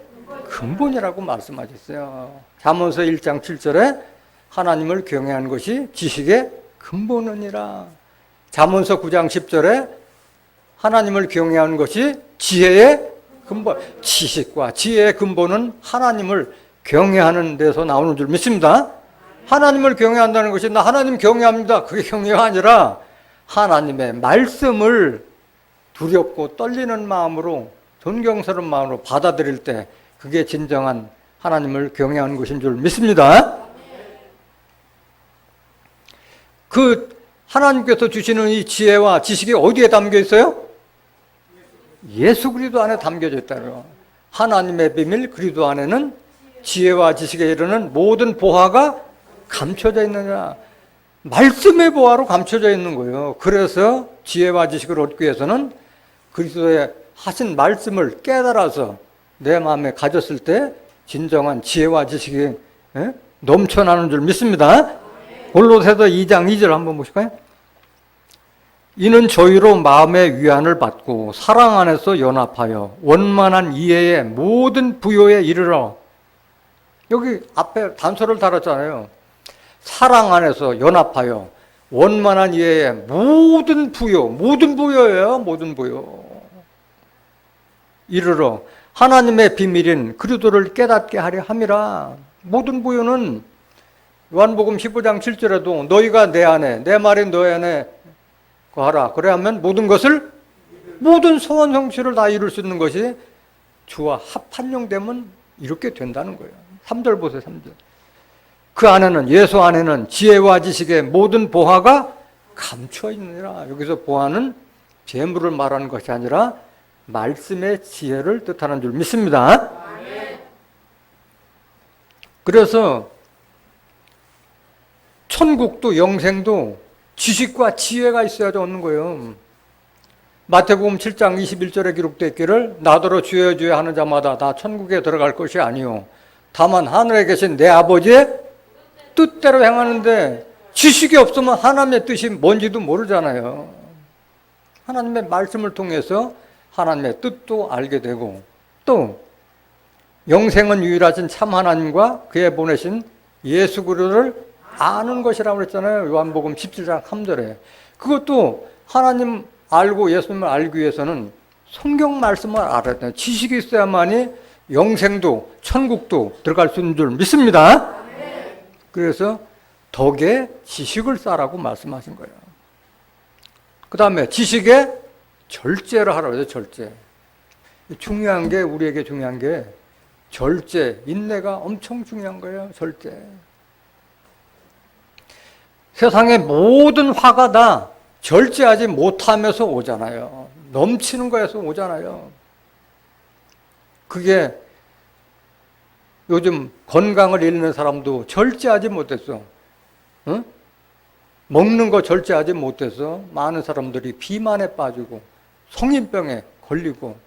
근본이라고 말씀하셨어요. 잠언서 1장 7절에 하나님을 경외하는 것이 지식의 근본이니라. 잠언서 9장 10절에 하나님을 경외하는 것이 지혜의 근본. 지식과 지혜의 근본은 하나님을 경외하는 데서 나오는 줄 믿습니다. 하나님을 경외한다는 것이 나 하나님 경외합니다. 그게 경외가 아니라 하나님의 말씀을 두렵고 떨리는 마음으로 존경스러운 마음으로 받아들일 때 그게 진정한 하나님을 경외하는 것인 줄 믿습니다. 그 하나님께서 주시는 이 지혜와 지식이 어디에 담겨 있어요? 예수 그리스도 안에 담겨져 있다고요. 하나님의 비밀 그리스도 안에는 지혜와 지식에 이르는 모든 보화가 감춰져 있느냐. 말씀의 보화로 감춰져 있는 거예요. 그래서 지혜와 지식을 얻기 위해서는 그리스도의 하신 말씀을 깨달아서 내 마음에 가졌을 때 진정한 지혜와 지식이 넘쳐나는 줄 믿습니다. 골로새서 2장 2절 한번 보실까요? 이는 저희로 마음의 위안을 받고 사랑 안에서 연합하여 원만한 이해의 모든 부요에 이르러. 여기 앞에 단서를 달았잖아요. 사랑 안에서 연합하여 원만한 이해의 모든 부요, 모든 부요예요. 모든 부요. 이르러 하나님의 비밀인 그리스도를 깨닫게 하려 함이라. 모든 부요는 요한복음 15장 7절에도 너희가 내 안에, 내 말이 너희 안에 거하라. 그래 하면 모든 것을 모든 소원 성취를 다 이룰 수 있는 것이 주와 합한용되면 이렇게 된다는 거예요. 3절 보세요. 3절. 그 안에는, 예수 안에는 지혜와 지식의 모든 보화가 감추어 있느니라. 여기서 보화는 재물을 말하는 것이 아니라 말씀의 지혜를 뜻하는 줄 믿습니다. 그래서 천국도 영생도 지식과 지혜가 있어야지 얻는 거예요. 마태복음 7장 21절에 기록되어 있기를 나더러 주여 주여 하는 자마다 다 천국에 들어갈 것이 아니요 다만 하늘에 계신 내 아버지의 뜻대로 행하는데, 지식이 없으면 하나님의 뜻이 뭔지도 모르잖아요. 하나님의 말씀을 통해서 하나님의 뜻도 알게 되고, 또 영생은 유일하신 참 하나님과 그의 보내신 예수 그리스도를 아는 것이라고 그랬잖아요. 요한복음 17장 3절에. 그것도 하나님 알고 예수님을 알기 위해서는 성경 말씀을 알아야 돼요. 지식이 있어야만이 영생도 천국도 들어갈 수 있는 줄 믿습니다. 그래서 덕에 지식을 쌓으라고 말씀하신 거예요. 그 다음에 지식에 절제를 하라고 해요. 절제. 중요한 게, 우리에게 중요한 게 절제, 인내가 엄청 중요한 거예요. 절제. 세상의 모든 화가 다 절제하지 못하면서 오잖아요. 넘치는 거에서 오잖아요. 그게 요즘 건강을 잃는 사람도 절제하지 못했어. 응? 먹는 거 절제하지 못해서 많은 사람들이 비만에 빠지고 성인병에 걸리고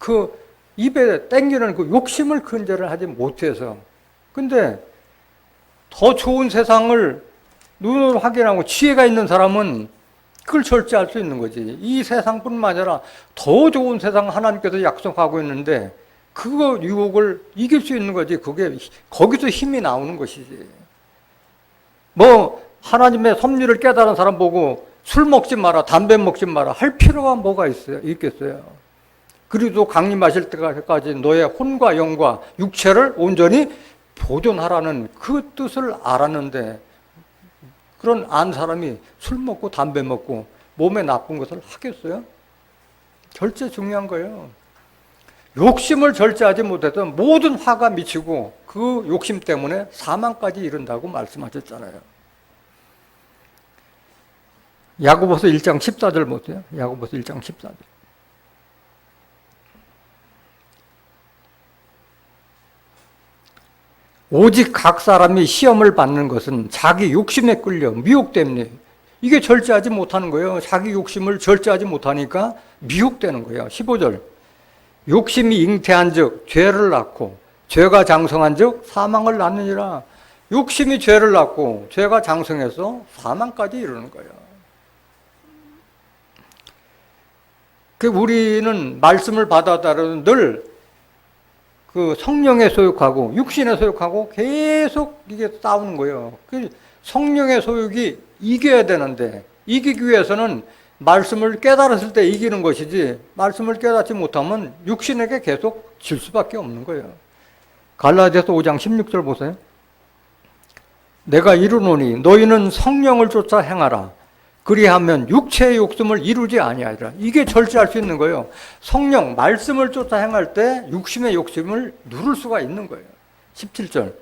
그 입에 땡기는 그 욕심을 근절을 하지 못해서. 근데 더 좋은 세상을 눈으로 확인하고 지혜가 있는 사람은 그걸 절제할 수 있는 거지. 이 세상뿐만 아니라 더 좋은 세상 하나님께서 약속하고 있는데 그거 유혹을 이길 수 있는 거지. 그게 거기서 힘이 나오는 것이지. 뭐 하나님의 섭리를 깨달은 사람 보고 술 먹지 마라, 담배 먹지 마라 할 필요가 뭐가 있겠어요. 그리고 강림하실 때까지 너의 혼과 영과 육체를 온전히 보존하라는 그 뜻을 알았는데, 그런 안 사람이 술 먹고 담배 먹고 몸에 나쁜 것을 하겠어요? 절제 중요한 거예요. 욕심을 절제하지 못해서 모든 화가 미치고 그 욕심 때문에 사망까지 이른다고 말씀하셨잖아요. 야고보서 1장 14절 보세요. 야고보서 1장 14절. 오직 각 사람이 시험을 받는 것은 자기 욕심에 끌려 미혹되니, 이게 절제하지 못하는 거예요. 자기 욕심을 절제하지 못하니까 미혹되는 거예요. 15절. 욕심이 잉태한 즉 죄를 낳고 죄가 장성한 즉 사망을 낳느니라. 욕심이 죄를 낳고 죄가 장성해서 사망까지 이르는 거예요. 우리는 말씀을 받아다는 늘 그 성령에 소욕하고 육신에 소욕하고 계속 이게 싸우는 거예요. 성령의 소욕이 이겨야 되는데, 이기기 위해서는 말씀을 깨달았을 때 이기는 것이지, 말씀을 깨닫지 못하면 육신에게 계속 질 수밖에 없는 거예요. 갈라디아서 5장 16절 보세요. 내가 이르노니 너희는 성령을 쫓아 행하라. 그리하면 육체의 욕심을 이루지 아니하리라. 이게 절제할 수 있는 거예요. 성령, 말씀을 쫓아 행할 때 육심의 욕심을 누를 수가 있는 거예요. 17절.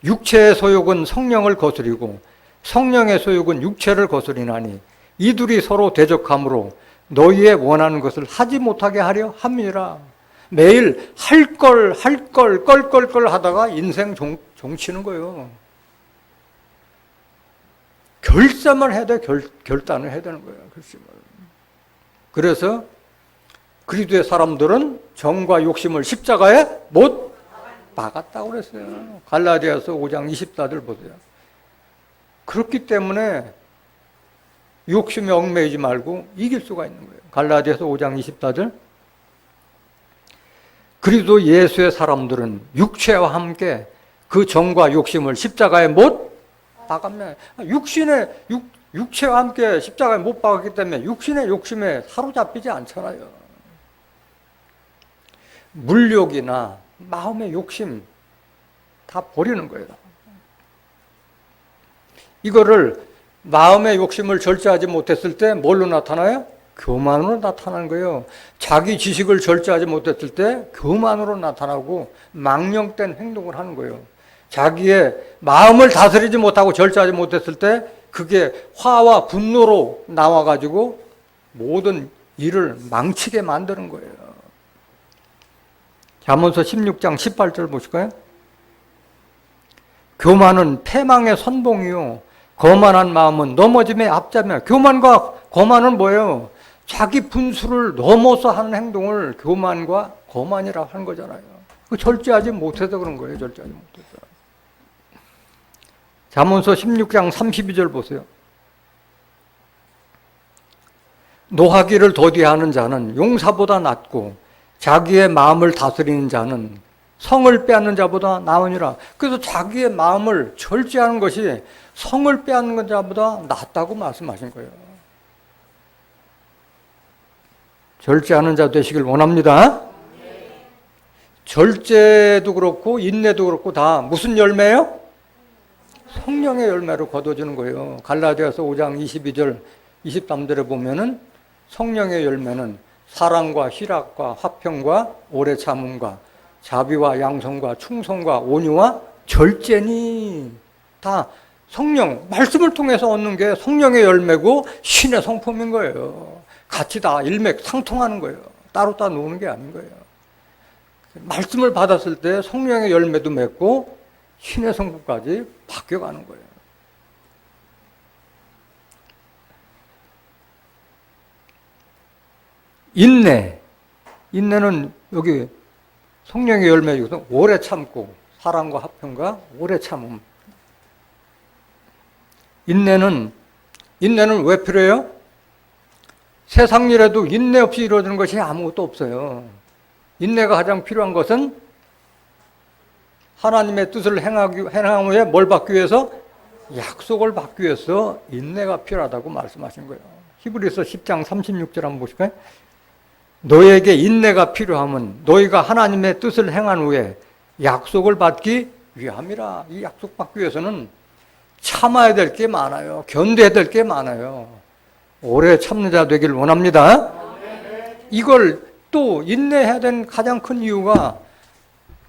육체의 소욕은 성령을 거스리고 성령의 소욕은 육체를 거스리나니 이둘이 서로 대적함으로 너희의 원하는 것을 하지 못하게 하려 함이라. 매일 할 걸 껄껄껄 하다가 인생 종치는 거예요. 결심을 해야 돼. 결단을 해야 되는 거예요. 결심을. 그래서 그리스도의 사람들은 정과 욕심을 십자가에 못 박았다고 그랬어요. 갈라디아서 5장 24절 보세요. 그렇기 때문에 욕심에 얽매이지 말고 이길 수가 있는 거예요. 갈라디아서 5장 24절. 그리스도 예수의 사람들은 육체와 함께 그 정과 욕심을 십자가에 못 박았네. 육체와 함께 십자가에 못 박았기 때문에 육신의 욕심에 사로잡히지 않잖아요. 물욕이나 마음의 욕심 다 버리는 거예요. 이거를 마음의 욕심을 절제하지 못했을 때 뭘로 나타나요? 교만으로 나타나는 거예요. 자기 지식을 절제하지 못했을 때 교만으로 나타나고 망령된 행동을 하는 거예요. 자기의 마음을 다스리지 못하고 절제하지 못했을 때 그게 화와 분노로 나와가지고 모든 일을 망치게 만드는 거예요. 잠언서 16장 18절 보실까요? 교만은 패망의 선봉이요 거만한 마음은 넘어짐의 앞잡이야. 교만과 거만은 뭐예요? 자기 분수를 넘어서 하는 행동을 교만과 거만이라고 하는 거잖아요. 그 절제하지 못해서 그런 거예요. 절제하지 못해서. 잠언서 16장 32절 보세요. 노하기를 더디하는 자는 용사보다 낫고 자기의 마음을 다스리는 자는 성을 빼앗는 자보다 나으니라. 그래서 자기의 마음을 절제하는 것이 성을 빼앗는 자보다 낫다고 말씀하신 거예요. 절제하는 자 되시길 원합니다. 절제도 그렇고 인내도 그렇고 다 무슨 열매예요? 성령의 열매로 거둬지는 거예요. 갈라디아서 5장 22절 23절에 보면은 성령의 열매는 사랑과 희락과 화평과 오래 참음과 자비와 양성과 충성과 온유와 절제니. 다 성령, 말씀을 통해서 얻는 게 성령의 열매고 신의 성품인 거예요. 같이 다 일맥상통하는 거예요. 따로 노는 게 아닌 거예요. 말씀을 받았을 때 성령의 열매도 맺고 신의 성품까지 바뀌어가는 거예요. 인내는 여기 성령의 열매 중에서 오래 참고 사랑과 화평과 오래 참음. 인내는 왜 필요해요? 세상 일에도 인내 없이 이루어지는 것이 아무것도 없어요. 인내가 가장 필요한 것은 하나님의 뜻을 행한 후에 뭘 받기 위해서? 약속을 받기 위해서 인내가 필요하다고 말씀하신 거예요. 히브리서 10장 36절 한번 보실까요? 너에게 인내가 필요함은 너희가 하나님의 뜻을 행한 후에 약속을 받기 위함이라. 이 약속 받기 위해서는 참아야 될 게 많아요. 견뎌야 될 게 많아요. 오래 참는 자 되길 원합니다. 이걸 또 인내해야 되는 가장 큰 이유가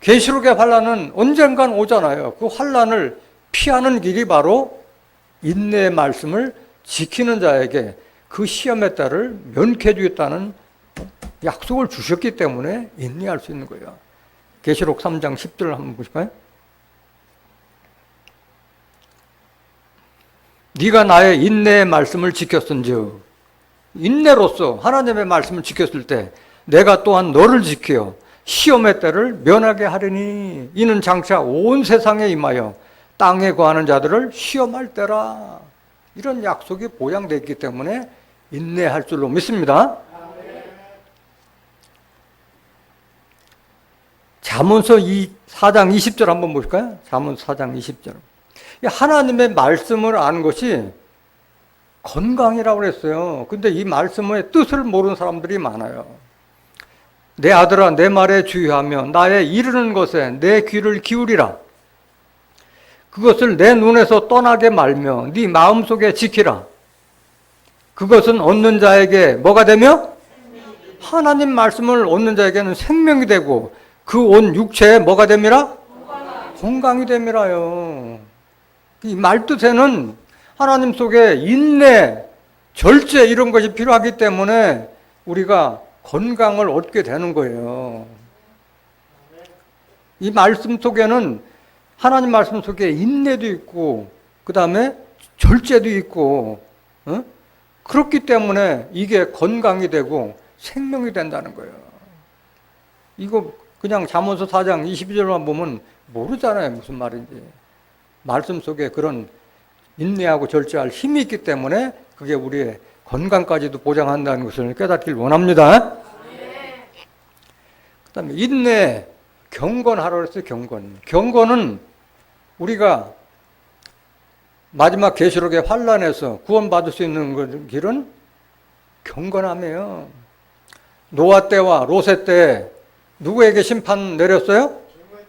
계시록의 환란은 언젠간 오잖아요. 그 환란을 피하는 길이 바로 인내의 말씀을 지키는 자에게 그 시험의 딸을 면케해 주겠다는 약속을 주셨기 때문에 인내할 수 있는 거예요. 계시록 3장 10절을 한번 보실까요? 네가 나의 인내의 말씀을 지켰은즉, 인내로서 하나님의 말씀을 지켰을 때 내가 또한 너를 지켜 시험의 때를 면하게 하리니 이는 장차 온 세상에 임하여 땅에 거하는 자들을 시험할 때라. 이런 약속이 보장되어 있기 때문에 인내할 줄로 믿습니다. 잠언서 4장 20절 한번 보실까요? 잠언서 4장 20절. 하나님의 말씀을 아는 것이 건강이라고 그랬어요. 근데 이 말씀의 뜻을 모르는 사람들이 많아요. 내 아들아 내 말에 주의하며 나의 이르는 것에 내 귀를 기울이라. 그것을 내 눈에서 떠나게 말며 네 마음속에 지키라. 그것은 얻는 자에게 뭐가 되며? 하나님 말씀을 얻는 자에게는 생명이 되고 그 온 육체에 뭐가 됨이라? 건강이 됨이라요. 이 말뜻에는 하나님 속에 인내, 절제 이런 것이 필요하기 때문에 우리가 건강을 얻게 되는 거예요. 이 말씀 속에는 하나님 말씀 속에 인내도 있고 그 다음에 절제도 있고 그렇기 때문에 이게 건강이 되고 생명이 된다는 거예요. 이거 그냥 잠언서 4장 22절만 보면 모르잖아요. 무슨 말인지. 말씀 속에 그런 인내하고 절제할 힘이 있기 때문에 그게 우리의 건강까지도 보장한다는 것을 깨닫길 원합니다. 그 다음에 인내, 경건하라고 했어요. 경건은 우리가 마지막 계시록의 환란에서 구원받을 수 있는 길은 경건함이에요. 노아 때와 롯의 때 누구에게 심판 내렸어요?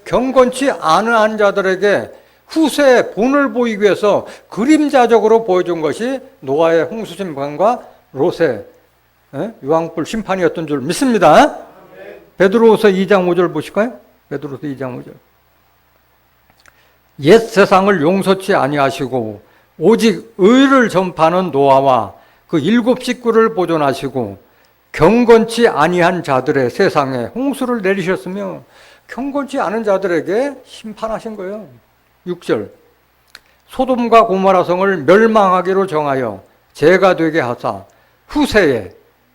경건치 않은 자들에게 후세의 본을 보이기 위해서 그림자적으로 보여준 것이 노아의 홍수 심판과 롯의 유황불 심판이었던 줄 믿습니다. 베드로후서 2장 5절 보실까요? 베드로후서 2장 5절. 옛 세상을 용서치 아니하시고 오직 의를 전파하는 노아와 그 7 식구를 보존하시고 경건치 아니한 자들의 세상에 홍수를 내리셨으며 경건치 않은 자들에게 심판하신 거예요. 6절. 소돔과 고모라 성을 멸망하기로 정하여 죄가 되게 하사 후세에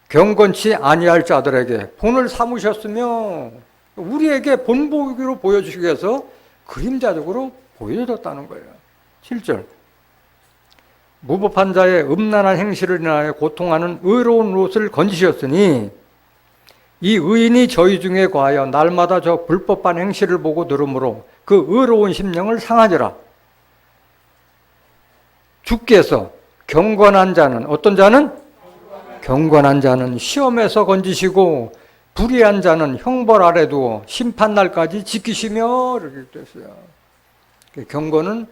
경건치 아니할 자들에게 본을 삼으셨으며 우리에게 본보기로 보여주시기 위해서 그림자적으로 보여줬다는 거예요. 7절. 무법한 자의 음란한 행실을 인하여 고통하는 의로운 롯을 건지셨으니 이 의인이 저희 중에 과하여 날마다 저 불법한 행실을 보고 들으므로 그 의로운 심령을 상하지라. 주께서 경건한 자는 어떤 자는? 경건한 자는 시험에서 건지시고 불의한 자는 형벌 아래 두어 심판날까지 지키시며 이렇게 됐어요. 경건은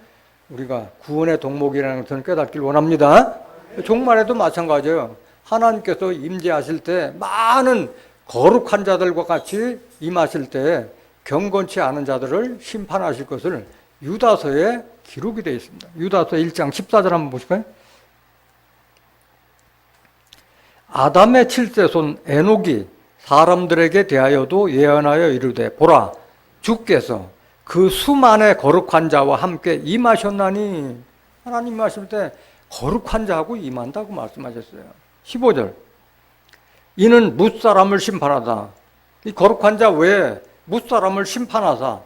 우리가 구원의 덕목이라는 것을 깨닫길 원합니다. 종말에도 마찬가지예요. 하나님께서 임재하실 때 많은 거룩한 자들과 같이 임하실 때 경건치 않은 자들을 심판하실 것을 유다서에 기록이 되어 있습니다. 유다서 1장 14절 한번 보실까요? 아담의 7세손 에녹이 사람들에게 대하여도 예언하여 이르되 보라 주께서 그 수만의 거룩한 자와 함께 임하셨나니 하나님 임하실 때 거룩한 자하고 임한다고 말씀하셨어요. 15절. 이는 뭇사람을 심판하다. 이 거룩한 자 외에 뭇사람을 심판하사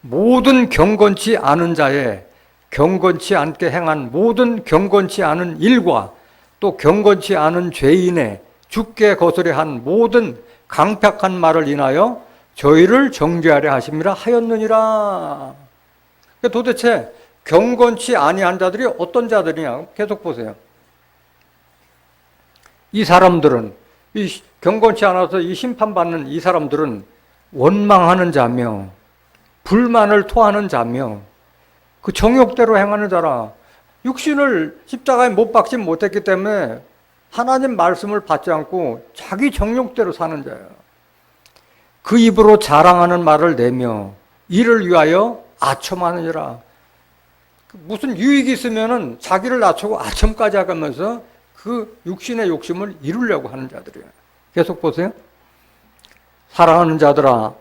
모든 경건치 않은 자의 경건치 않게 행한 모든 경건치 않은 일과 또 경건치 않은 죄인의 주께 거스려 한 모든 강팍한 말을 인하여 저희를 정죄하려 하심이라 하였느니라. 도대체 경건치 아니한 자들이 어떤 자들이냐? 계속 보세요. 이 사람들은 이 경건치 않아서 이 심판받는 이 사람들은 원망하는 자며 불만을 토하는 자며 그 정욕대로 행하는 자라. 육신을 십자가에 못 박지 못했기 때문에 하나님 말씀을 받지 않고 자기 정욕대로 사는 자예요. 그 입으로 자랑하는 말을 내며 이를 위하여 아첨하느니라. 무슨 유익이 있으면은 자기를 낮추고 아첨까지 하면서 그 육신의 욕심을 이루려고 하는 자들이에요. 계속 보세요. 사랑하는 자들아,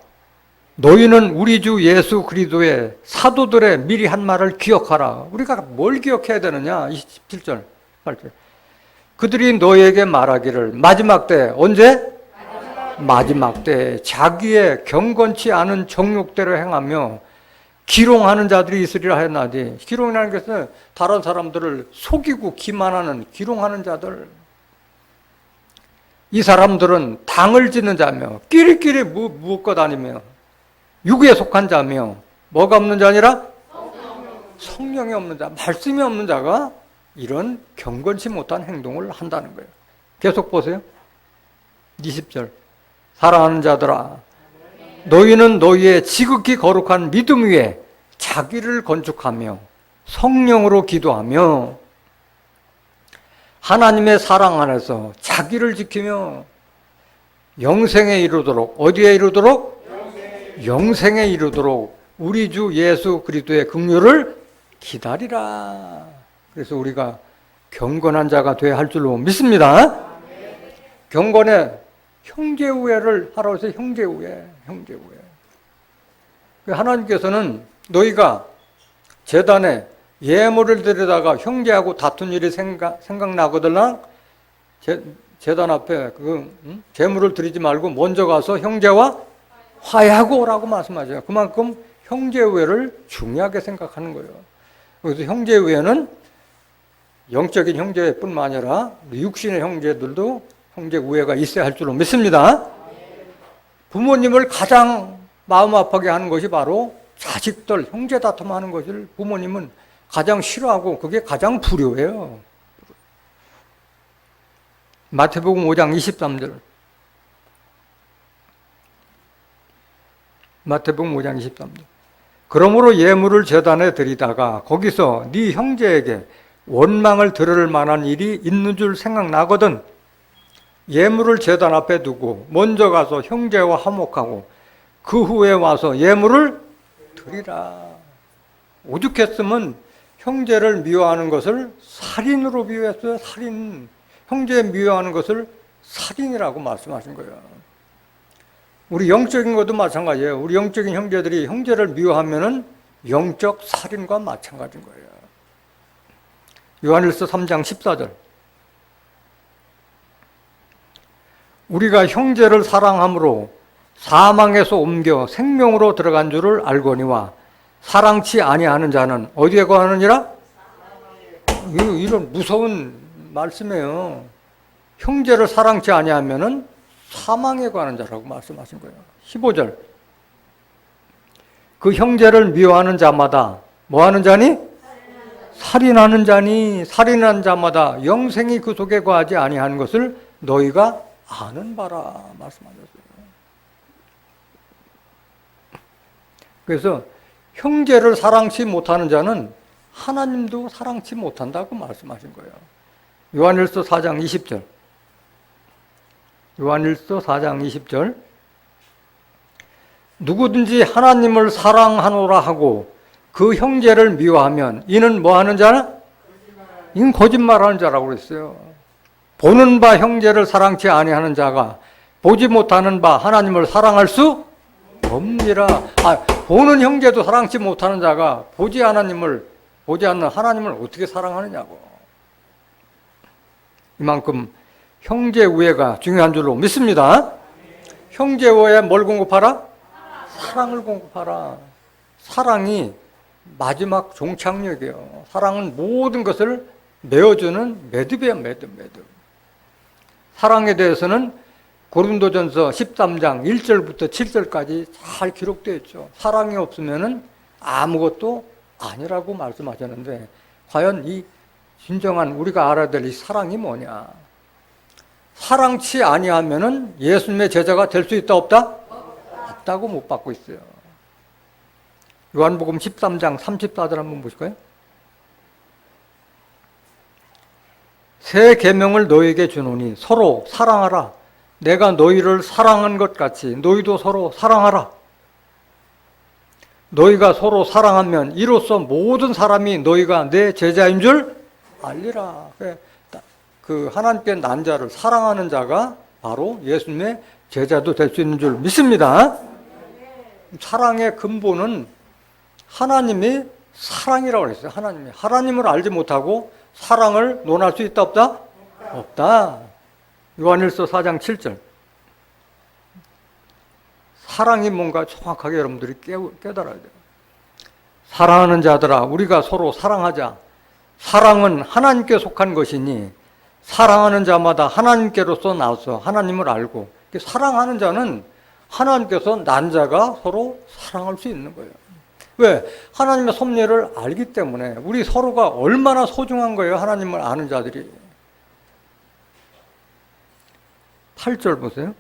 너희는 우리 주 예수 그리스도의 사도들의 미리 한 말을 기억하라. 우리가 뭘 기억해야 되느냐? 27절, 8절. 그들이 너희에게 말하기를 마지막 때, 언제? 마지막 때 자기의 경건치 않은 정욕대로 행하며 기롱하는 자들이 있으리라 하였나니, 기롱이라는 것은 다른 사람들을 속이고 기만하는 기롱하는 자들. 이 사람들은 당을 짓는 자며 끼리끼리 묶어 다니며 육에 속한 자며 뭐가 없는 자니라? 성령이 없는 자, 말씀이 없는 자가 이런 경건치 못한 행동을 한다는 거예요. 계속 보세요. 20절. 사랑하는 자들아, 너희는 너희의 지극히 거룩한 믿음 위에 자기를 건축하며 성령으로 기도하며 하나님의 사랑 안에서 자기를 지키며 영생에 이르도록, 어디에 이르도록? 영생에 이르도록 우리 주 예수 그리스도의 긍휼을 기다리라. 그래서 우리가 경건한 자가 되어야 할 줄로 믿습니다. 경건에 형제우애를 하라고 해서 형제우애. 하나님께서는 너희가 제단에 예물을 드리다가 형제하고 다툰 일이 생각나거든 제단 앞에 제물을 드리지 말고 먼저 가서 형제와 화해하고 오라고 말씀하셔요. 그만큼 형제우애를 중요하게 생각하는 거예요. 그래서 형제우애는 영적인 형제뿐만 아니라 육신의 형제들도 형제 우애가 있어야 할 줄로 믿습니다. 부모님을 가장 마음 아프게 하는 것이 바로 자식들, 형제 다툼하는 것을 부모님은 가장 싫어하고 그게 가장 불효예요. 마태복음 5장 23절. 마태복음 5장 23절. 그러므로 예물을 제단에 드리다가 거기서 네 형제에게 원망을 들을 만한 일이 있는 줄 생각나거든 예물을 제단 앞에 두고 먼저 가서 형제와 화목하고 그 후에 와서 예물을 드리라. 오죽했으면 형제를 미워하는 것을 살인으로 비유했어요. 살인. 형제 미워하는 것을 살인이라고 말씀하신 거예요. 우리 영적인 것도 마찬가지예요. 우리 영적인 형제들이 형제를 미워하면은 영적 살인과 마찬가지인 거예요. 요한일서 3장 14절. 우리가 형제를 사랑함으로 사망에서 옮겨 생명으로 들어간 줄을 알거니와 사랑치 아니하는 자는 어디에 거하느니라? 이런 무서운 말씀이에요. 형제를 사랑치 아니하면은 사망에 관한 자라고 말씀하신 거예요. 15절. 그 형제를 미워하는 자마다 뭐 하는 자니? 살인하는 자니. 살인하는 자마다 영생이 그 속에 거하지 아니하는 것을 너희가 아는 바라 말씀하셨어요. 그래서 형제를 사랑치 못하는 자는 하나님도 사랑치 못한다고 말씀하신 거예요. 요한일서 4장 20절. 요한일서 4장 20절. 누구든지 하나님을 사랑하노라 하고 그 형제를 미워하면 이는 뭐 하는 자나? 이는 거짓말하는 자라고 그랬어요. 보는 바 형제를 사랑치 아니하는 자가 보지 못하는 바 하나님을 사랑할 수 없느니라. 보는 형제도 사랑치 못하는 자가 보지 않는 하나님을 어떻게 사랑하느냐고. 이만큼 형제 우애가 중요한 줄로 믿습니다. 형제 우애에 뭘 공급하라? 사랑을 공급하라. 사랑이 마지막 종착역이에요. 사랑은 모든 것을 메워주는 매듭이에요. 매듭. 사랑에 대해서는 고린도전서 13장 1절부터 7절까지 잘 기록되어 있죠. 사랑이 없으면 아무것도 아니라고 말씀하셨는데 과연 이 진정한 우리가 알아야 될 이 사랑이 뭐냐? 사랑치 아니하면은 예수님의 제자가 될 수 있다 없다? 없다고 못 받고 있어요. 요한복음 13장 34절 한번 보실까요? 새 계명을 너희에게 주노니 서로 사랑하라. 내가 너희를 사랑한 것 같이 너희도 서로 사랑하라. 너희가 서로 사랑하면 이로써 모든 사람이 너희가 내 제자인 줄 알리라. 그 하나님께 난 자를 사랑하는 자가 바로 예수님의 제자도 될 수 있는 줄 믿습니다. 사랑의 근본은 하나님이 사랑이라고 했어요. 하나님을 알지 못하고 사랑을 논할 수 있다 없다? 없다. 요한일서 4장 7절. 사랑이 뭔가 정확하게 여러분들이 깨달아야 돼요. 사랑하는 자들아 우리가 서로 사랑하자. 사랑은 하나님께 속한 것이니 사랑하는 자마다 하나님께로서 나와서 하나님을 알고, 사랑하는 자는 하나님께서 난 자가 서로 사랑할 수 있는 거예요. 왜? 하나님의 섭리를 알기 때문에. 우리 서로가 얼마나 소중한 거예요, 하나님을 아는 자들이. 8절 보세요.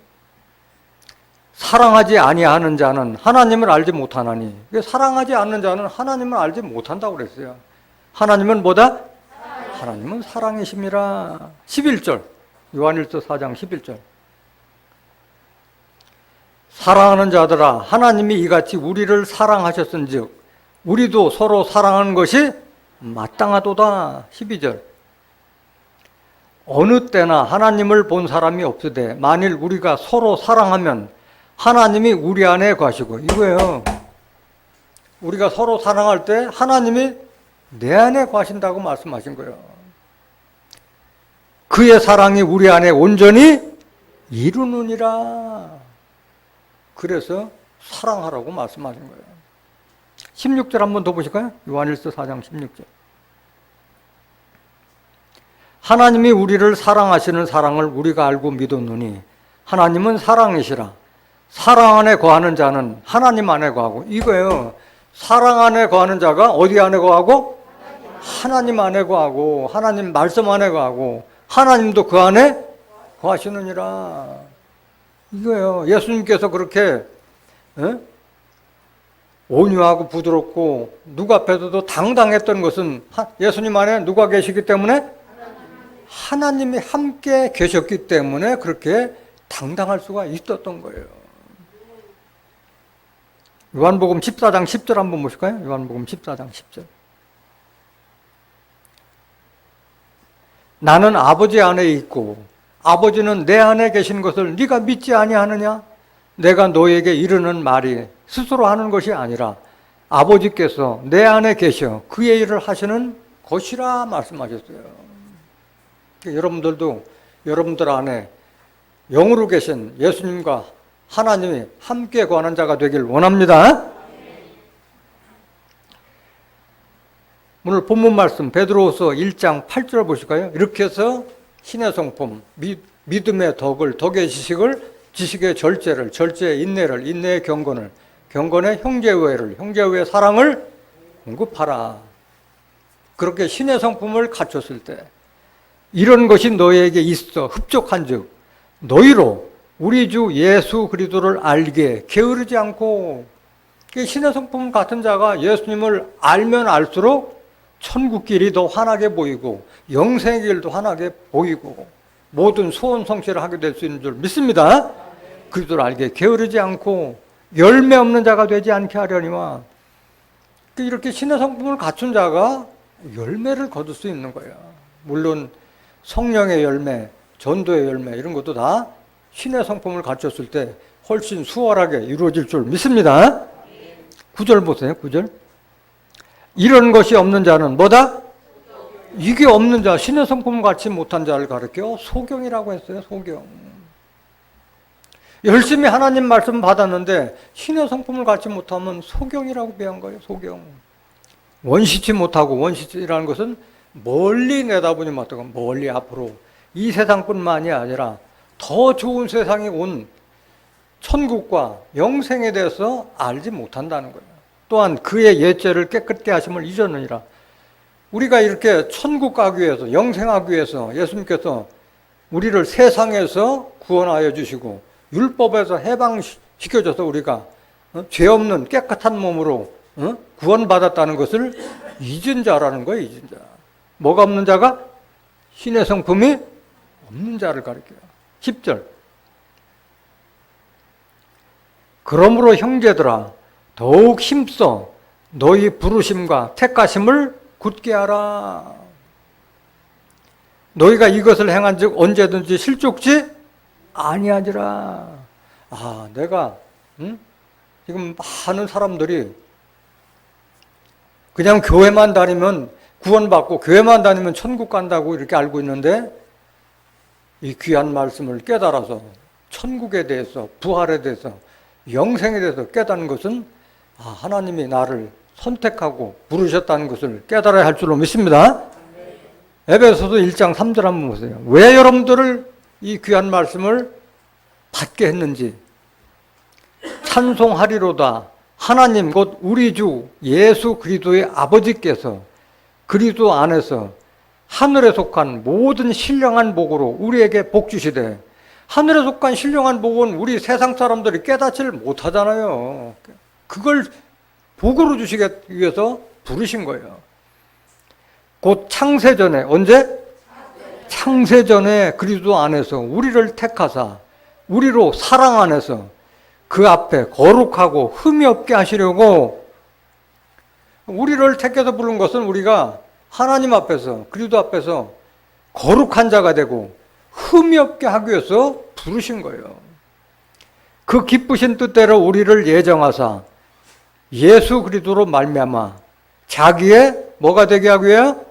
사랑하지 아니하는 자는 하나님을 알지 못하나니. 사랑하지 않는 자는 하나님을 알지 못한다고 그랬어요. 하나님은 뭐다? 하나님은 사랑이심이라. 11절. 요한일서 4장 11절. 사랑하는 자들아 하나님이 이같이 우리를 사랑하셨은즉 우리도 서로 사랑하는 것이 마땅하도다. 12절. 어느 때나 하나님을 본 사람이 없으되 만일 우리가 서로 사랑하면 하나님이 우리 안에 거하시고. 이거예요. 우리가 서로 사랑할 때 하나님이 내 안에 거하신다고 말씀하신 거예요. 그의 사랑이 우리 안에 온전히 이루느니라. 그래서 사랑하라고 말씀하신 거예요. 16절 한번 더 보실까요? 요한일서 4장 16절. 하나님이 우리를 사랑하시는 사랑을 우리가 알고 믿었노니 하나님은 사랑이시라. 사랑 안에 거하는 자는 하나님 안에 거하고. 이거예요. 사랑 안에 거하는 자가 어디 안에 거하고? 하나님 안에 거하고, 하나님 말씀 안에 거하고, 하나님도 그 안에 거하시느니라. 이거예요. 예수님께서 그렇게 온유하고 부드럽고 누구 앞에서도 당당했던 것은 예수님 안에 누가 계시기 때문에? 하나님이 함께 계셨기 때문에 그렇게 당당할 수가 있었던 거예요. 요한복음 14장 10절 한번 보실까요? 요한복음 14장 10절. 나는 아버지 안에 있고 아버지는 내 안에 계신 것을 네가 믿지 아니하느냐? 내가 너에게 이르는 말이 스스로 하는 것이 아니라 아버지께서 내 안에 계셔 그의 일을 하시는 것이라 말씀하셨어요. 여러분들도 여러분들 안에 영으로 계신 예수님과 하나님이 함께 거하는 자가 되길 원합니다. 오늘 본문 말씀 베드로후서 1장 8절 보실까요? 이렇게 해서 신의 성품, 믿음의 덕을, 덕의 지식을, 지식의 절제를, 절제의 인내를, 인내의 경건을, 경건의 형제우애를, 형제우애의 사랑을 공급하라. 그렇게 신의 성품을 갖췄을 때 이런 것이 너희에게 있어 흡족한즉 너희로 우리 주 예수 그리스도를 알게 게으르지 않고, 신의 성품 같은 자가 예수님을 알면 알수록 천국길이 더 환하게 보이고 영생의 길도 환하게 보이고 모든 소원 성취를 하게 될 수 있는 줄 믿습니다. 그리스도를 알게 게으르지 않고 열매 없는 자가 되지 않게 하려니와. 이렇게 신의 성품을 갖춘 자가 열매를 거둘 수 있는 거예요. 물론 성령의 열매, 전도의 열매 이런 것도 다 신의 성품을 갖췄을 때 훨씬 수월하게 이루어질 줄 믿습니다. 9절 보세요. 9절. 이런 것이 없는 자는 뭐다? 이게 없는 자, 신의 성품을 갖지 못한 자를 가르쳐 소경이라고 했어요. 소경. 열심히 하나님 말씀 받았는데 신의 성품을 갖지 못하면 소경이라고 배운 거예요. 소경. 원시치 못하고, 원시치라는 것은 멀리 내다보니 못하고 멀리 앞으로 이 세상뿐만이 아니라 더 좋은 세상이 온 천국과 영생에 대해서 알지 못한다는 거예요. 또한 그의 예죄를 깨끗게 하심을 잊었느니라. 우리가 이렇게 천국 가기 위해서, 영생하기 위해서 예수님께서 우리를 세상에서 구원하여 주시고 율법에서 해방시켜줘서 우리가 죄 없는 깨끗한 몸으로 구원받았다는 것을 잊은 자라는 거예요. 잊은 자. 뭐가 없는 자가? 신의 성품이 없는 자를 가리켜요. 10절. 그러므로 형제들아 더욱 힘써 너희 부르심과 택하심을 굳게 하라. 너희가 이것을 행한 즉 언제든지 실족지 아니하리라. 내가 지금 많은 사람들이 그냥 교회만 다니면 구원받고 교회만 다니면 천국 간다고 이렇게 알고 있는데 이 귀한 말씀을 깨달아서 천국에 대해서, 부활에 대해서, 영생에 대해서 깨닫는 것은 하나님이 나를 선택하고 부르셨다는 것을 깨달아야 할 줄로 믿습니다. 에베소서 1장 3절 한번 보세요. 왜 여러분들을 이 귀한 말씀을 받게 했는지. 찬송하리로다. 하나님 곧 우리 주 예수 그리스도의 아버지께서 그리스도 안에서 하늘에 속한 모든 신령한 복으로 우리에게 복 주시되, 하늘에 속한 신령한 복은 우리 세상 사람들이 깨닫지를 못하잖아요. 그걸 복으로 주시기 위해서 부르신 거예요. 곧 창세전에, 언제? 창세전에 그리스도 안에서 우리를 택하사 우리로 사랑 안에서 그 앞에 거룩하고 흠이 없게 하시려고. 우리를 택해서 부른 것은 우리가 하나님 앞에서, 그리스도 앞에서 거룩한 자가 되고 흠이 없게 하기 위해서 부르신 거예요. 그 기쁘신 뜻대로 우리를 예정하사 예수 그리스도로 말미암아 자기의 뭐가 되게 하기 위해요?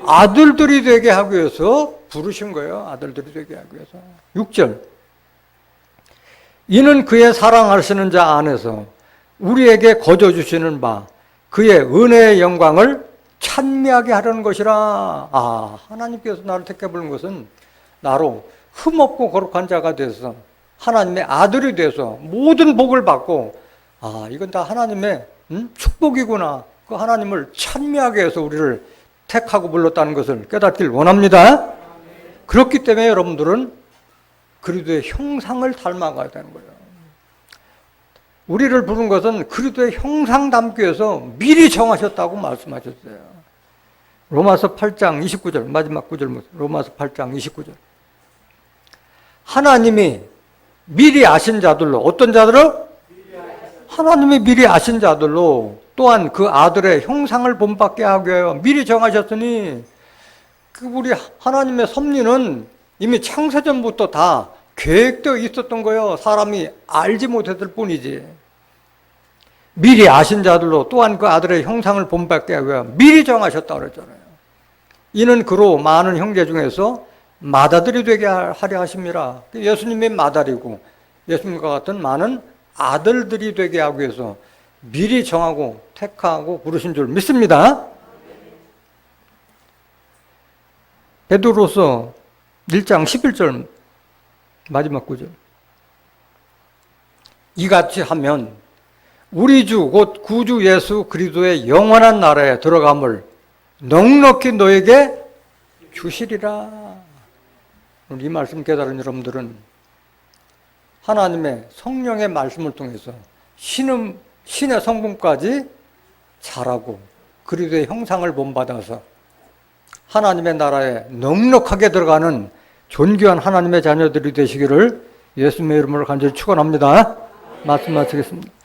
아들들이 되게 하기 위해서 부르신 거예요. 아들들이 되게 하기 위해서. 6절. 이는 그의 사랑하시는 자 안에서 우리에게 거저 주시는 바 그의 은혜의 영광을 찬미하게 하려는 것이라. 하나님께서 나를 택해 부른 것은 나로 흠없고 거룩한 자가 돼서 하나님의 아들이 돼서 모든 복을 받고, 이건 다 하나님의 축복이구나. 그 하나님을 찬미하게 해서 우리를 택하고 불렀다는 것을 깨닫길 원합니다. 그렇기 때문에 여러분들은 그리스도의 형상을 닮아가야 되는 거예요. 우리를 부른 것은 그리스도의 형상 담기 위해서 미리 정하셨다고 말씀하셨어요. 로마서 8장 29절 마지막 구절 로마서 8장 29절. 하나님이 미리 아신 자들로 어떤 자들을? 하나님이 미리 아신 자들로 또한 그 아들의 형상을 본받게 하게 하여 미리 정하셨으니 우리 하나님의 섭리는 이미 창세전부터 다 계획되어 있었던 거예요. 사람이 알지 못했을 뿐이지. 미리 아신 자들로 또한 그 아들의 형상을 본받게 하여 미리 정하셨다고 그랬잖아요. 이는 그로 많은 형제 중에서 맏아들이 되게 하려 하심이라. 예수님이 맏아들이고 예수님과 같은 많은 아들들이 되게 하기 위해서 미리 정하고 택하고 부르신 줄 믿습니다. 베드로서 1장 11절 마지막 구절. 이같이 하면 우리 주 곧 구주 예수 그리스도의 영원한 나라에 들어감을 넉넉히 너에게 주시리라. 이 말씀 깨달은 여러분들은 하나님의 성령의 말씀을 통해서 신의 성분까지 자라고 그리스도의 형상을 본받아서 하나님의 나라에 넉넉하게 들어가는 존귀한 하나님의 자녀들이 되시기를 예수님의 이름으로 간절히 축원합니다. 말씀 마치겠습니다.